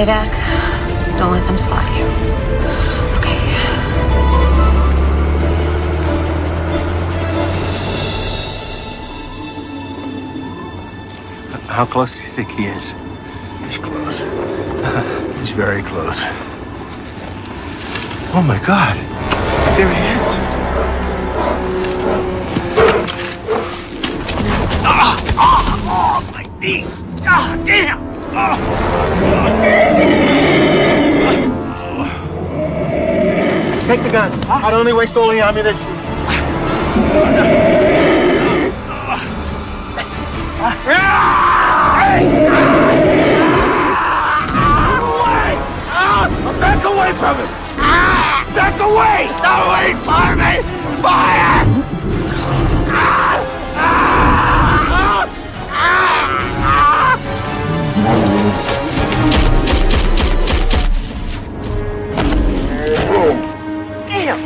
Stay back. Don't let them spot you. Okay. How close do you think he is? He's close. He's very close. Oh my God! There he is. Oh, my knee! Ah, damn! Take the gun. I'd only waste all the ammunition. Back away from him! Back away! Don't wait for me! Fire! Damn!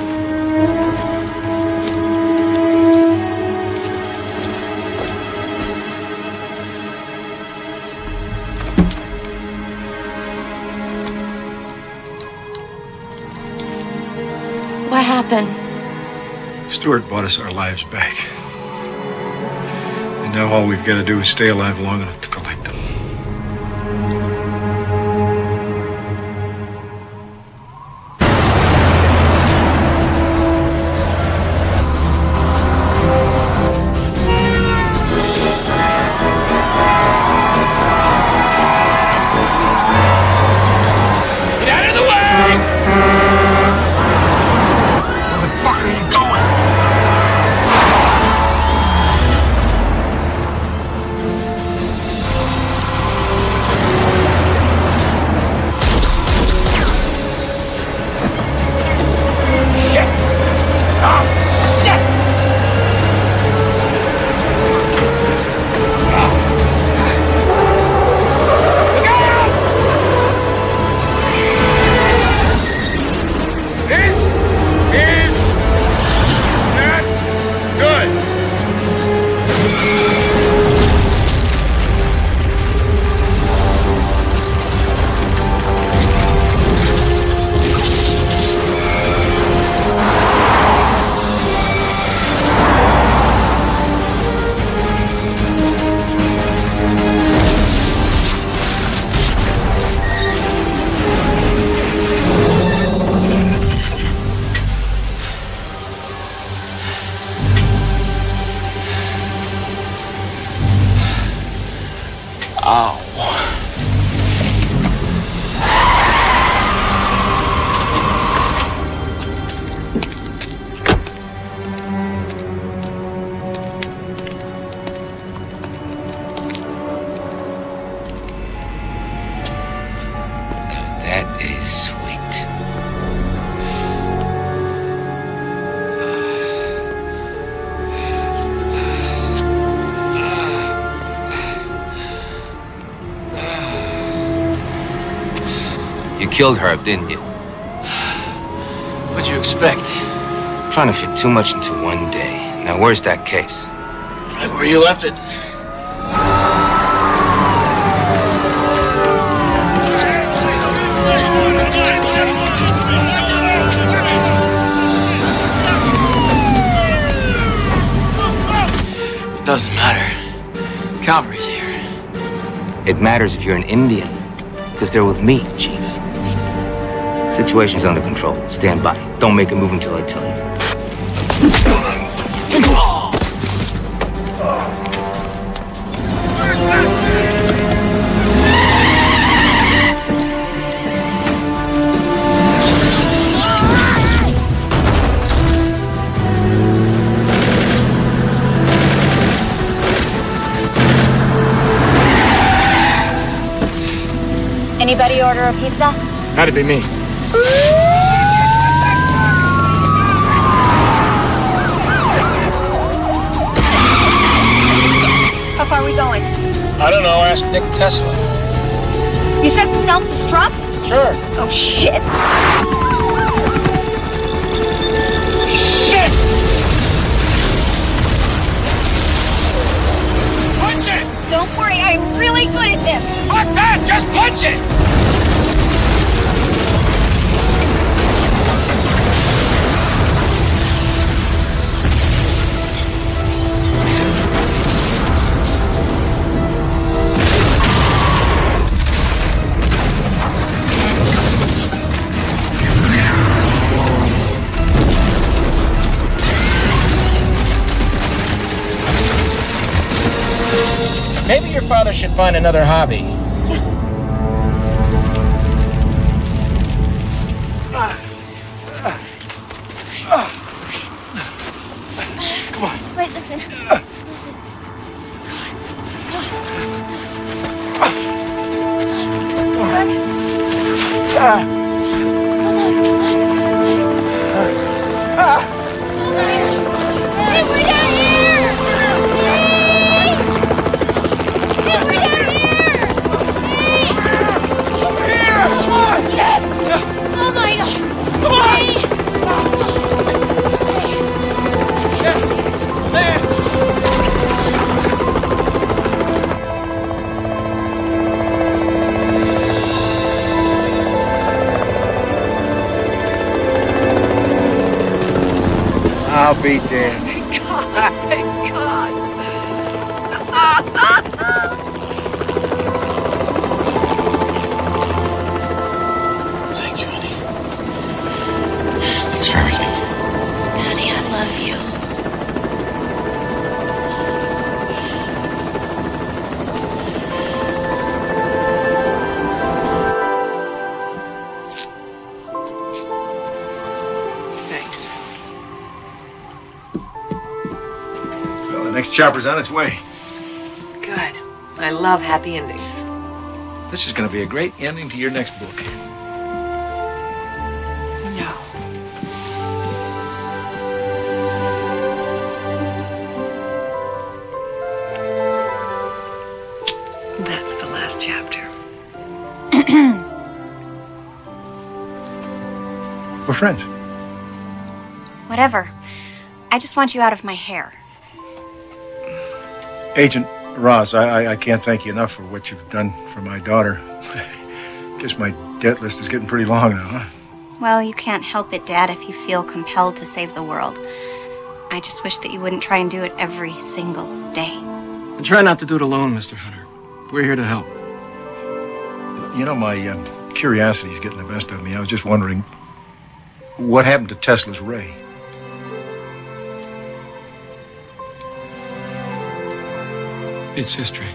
What happened? Stuart bought us our lives back. And now all we've got to do is stay alive long enough to collect them. Get out of the way! Where the fuck are you going? Shit! Oh, shit! Look out! This is not good. Ow. That is sweet. You killed Herb, didn't you? What'd you expect? Trying to fit too much into one day. Now, where's that case? Right where you left it. It doesn't matter. Cavalry's here. It matters if you're an Indian, because they're with me, Chief. Situation's under control. Stand by. Don't make a move until I tell you. Anybody order a pizza? Had to be me. How far are we going? I don't know. Ask Nick Tesla. You said self-destruct? Sure. Oh, shit. Shit! Punch it! Don't worry, I'm really good at this. Fuck that! Just punch it! Maybe your father should find another hobby. Come on. Wait, listen. I'll be damned. Thank God. Thank God. Thank you, honey. Thanks for everything. Daddy, I love you. Thanks. Well, the next chopper's on its way. Good. I love happy endings. This is going to be a great ending to your next book. No. That's the last chapter. We're friends. Whatever. I just want you out of my hair. Agent Ross, I can't thank you enough for what you've done for my daughter. Guess my debt list is getting pretty long now, huh? Well, you can't help it, Dad, if you feel compelled to save the world. I just wish that you wouldn't try and do it every single day. And try not to do it alone, Mr. Hunter. We're here to help. You know, my curiosity is getting the best of me. I was just wondering, what happened to Tesla's ray? It's history.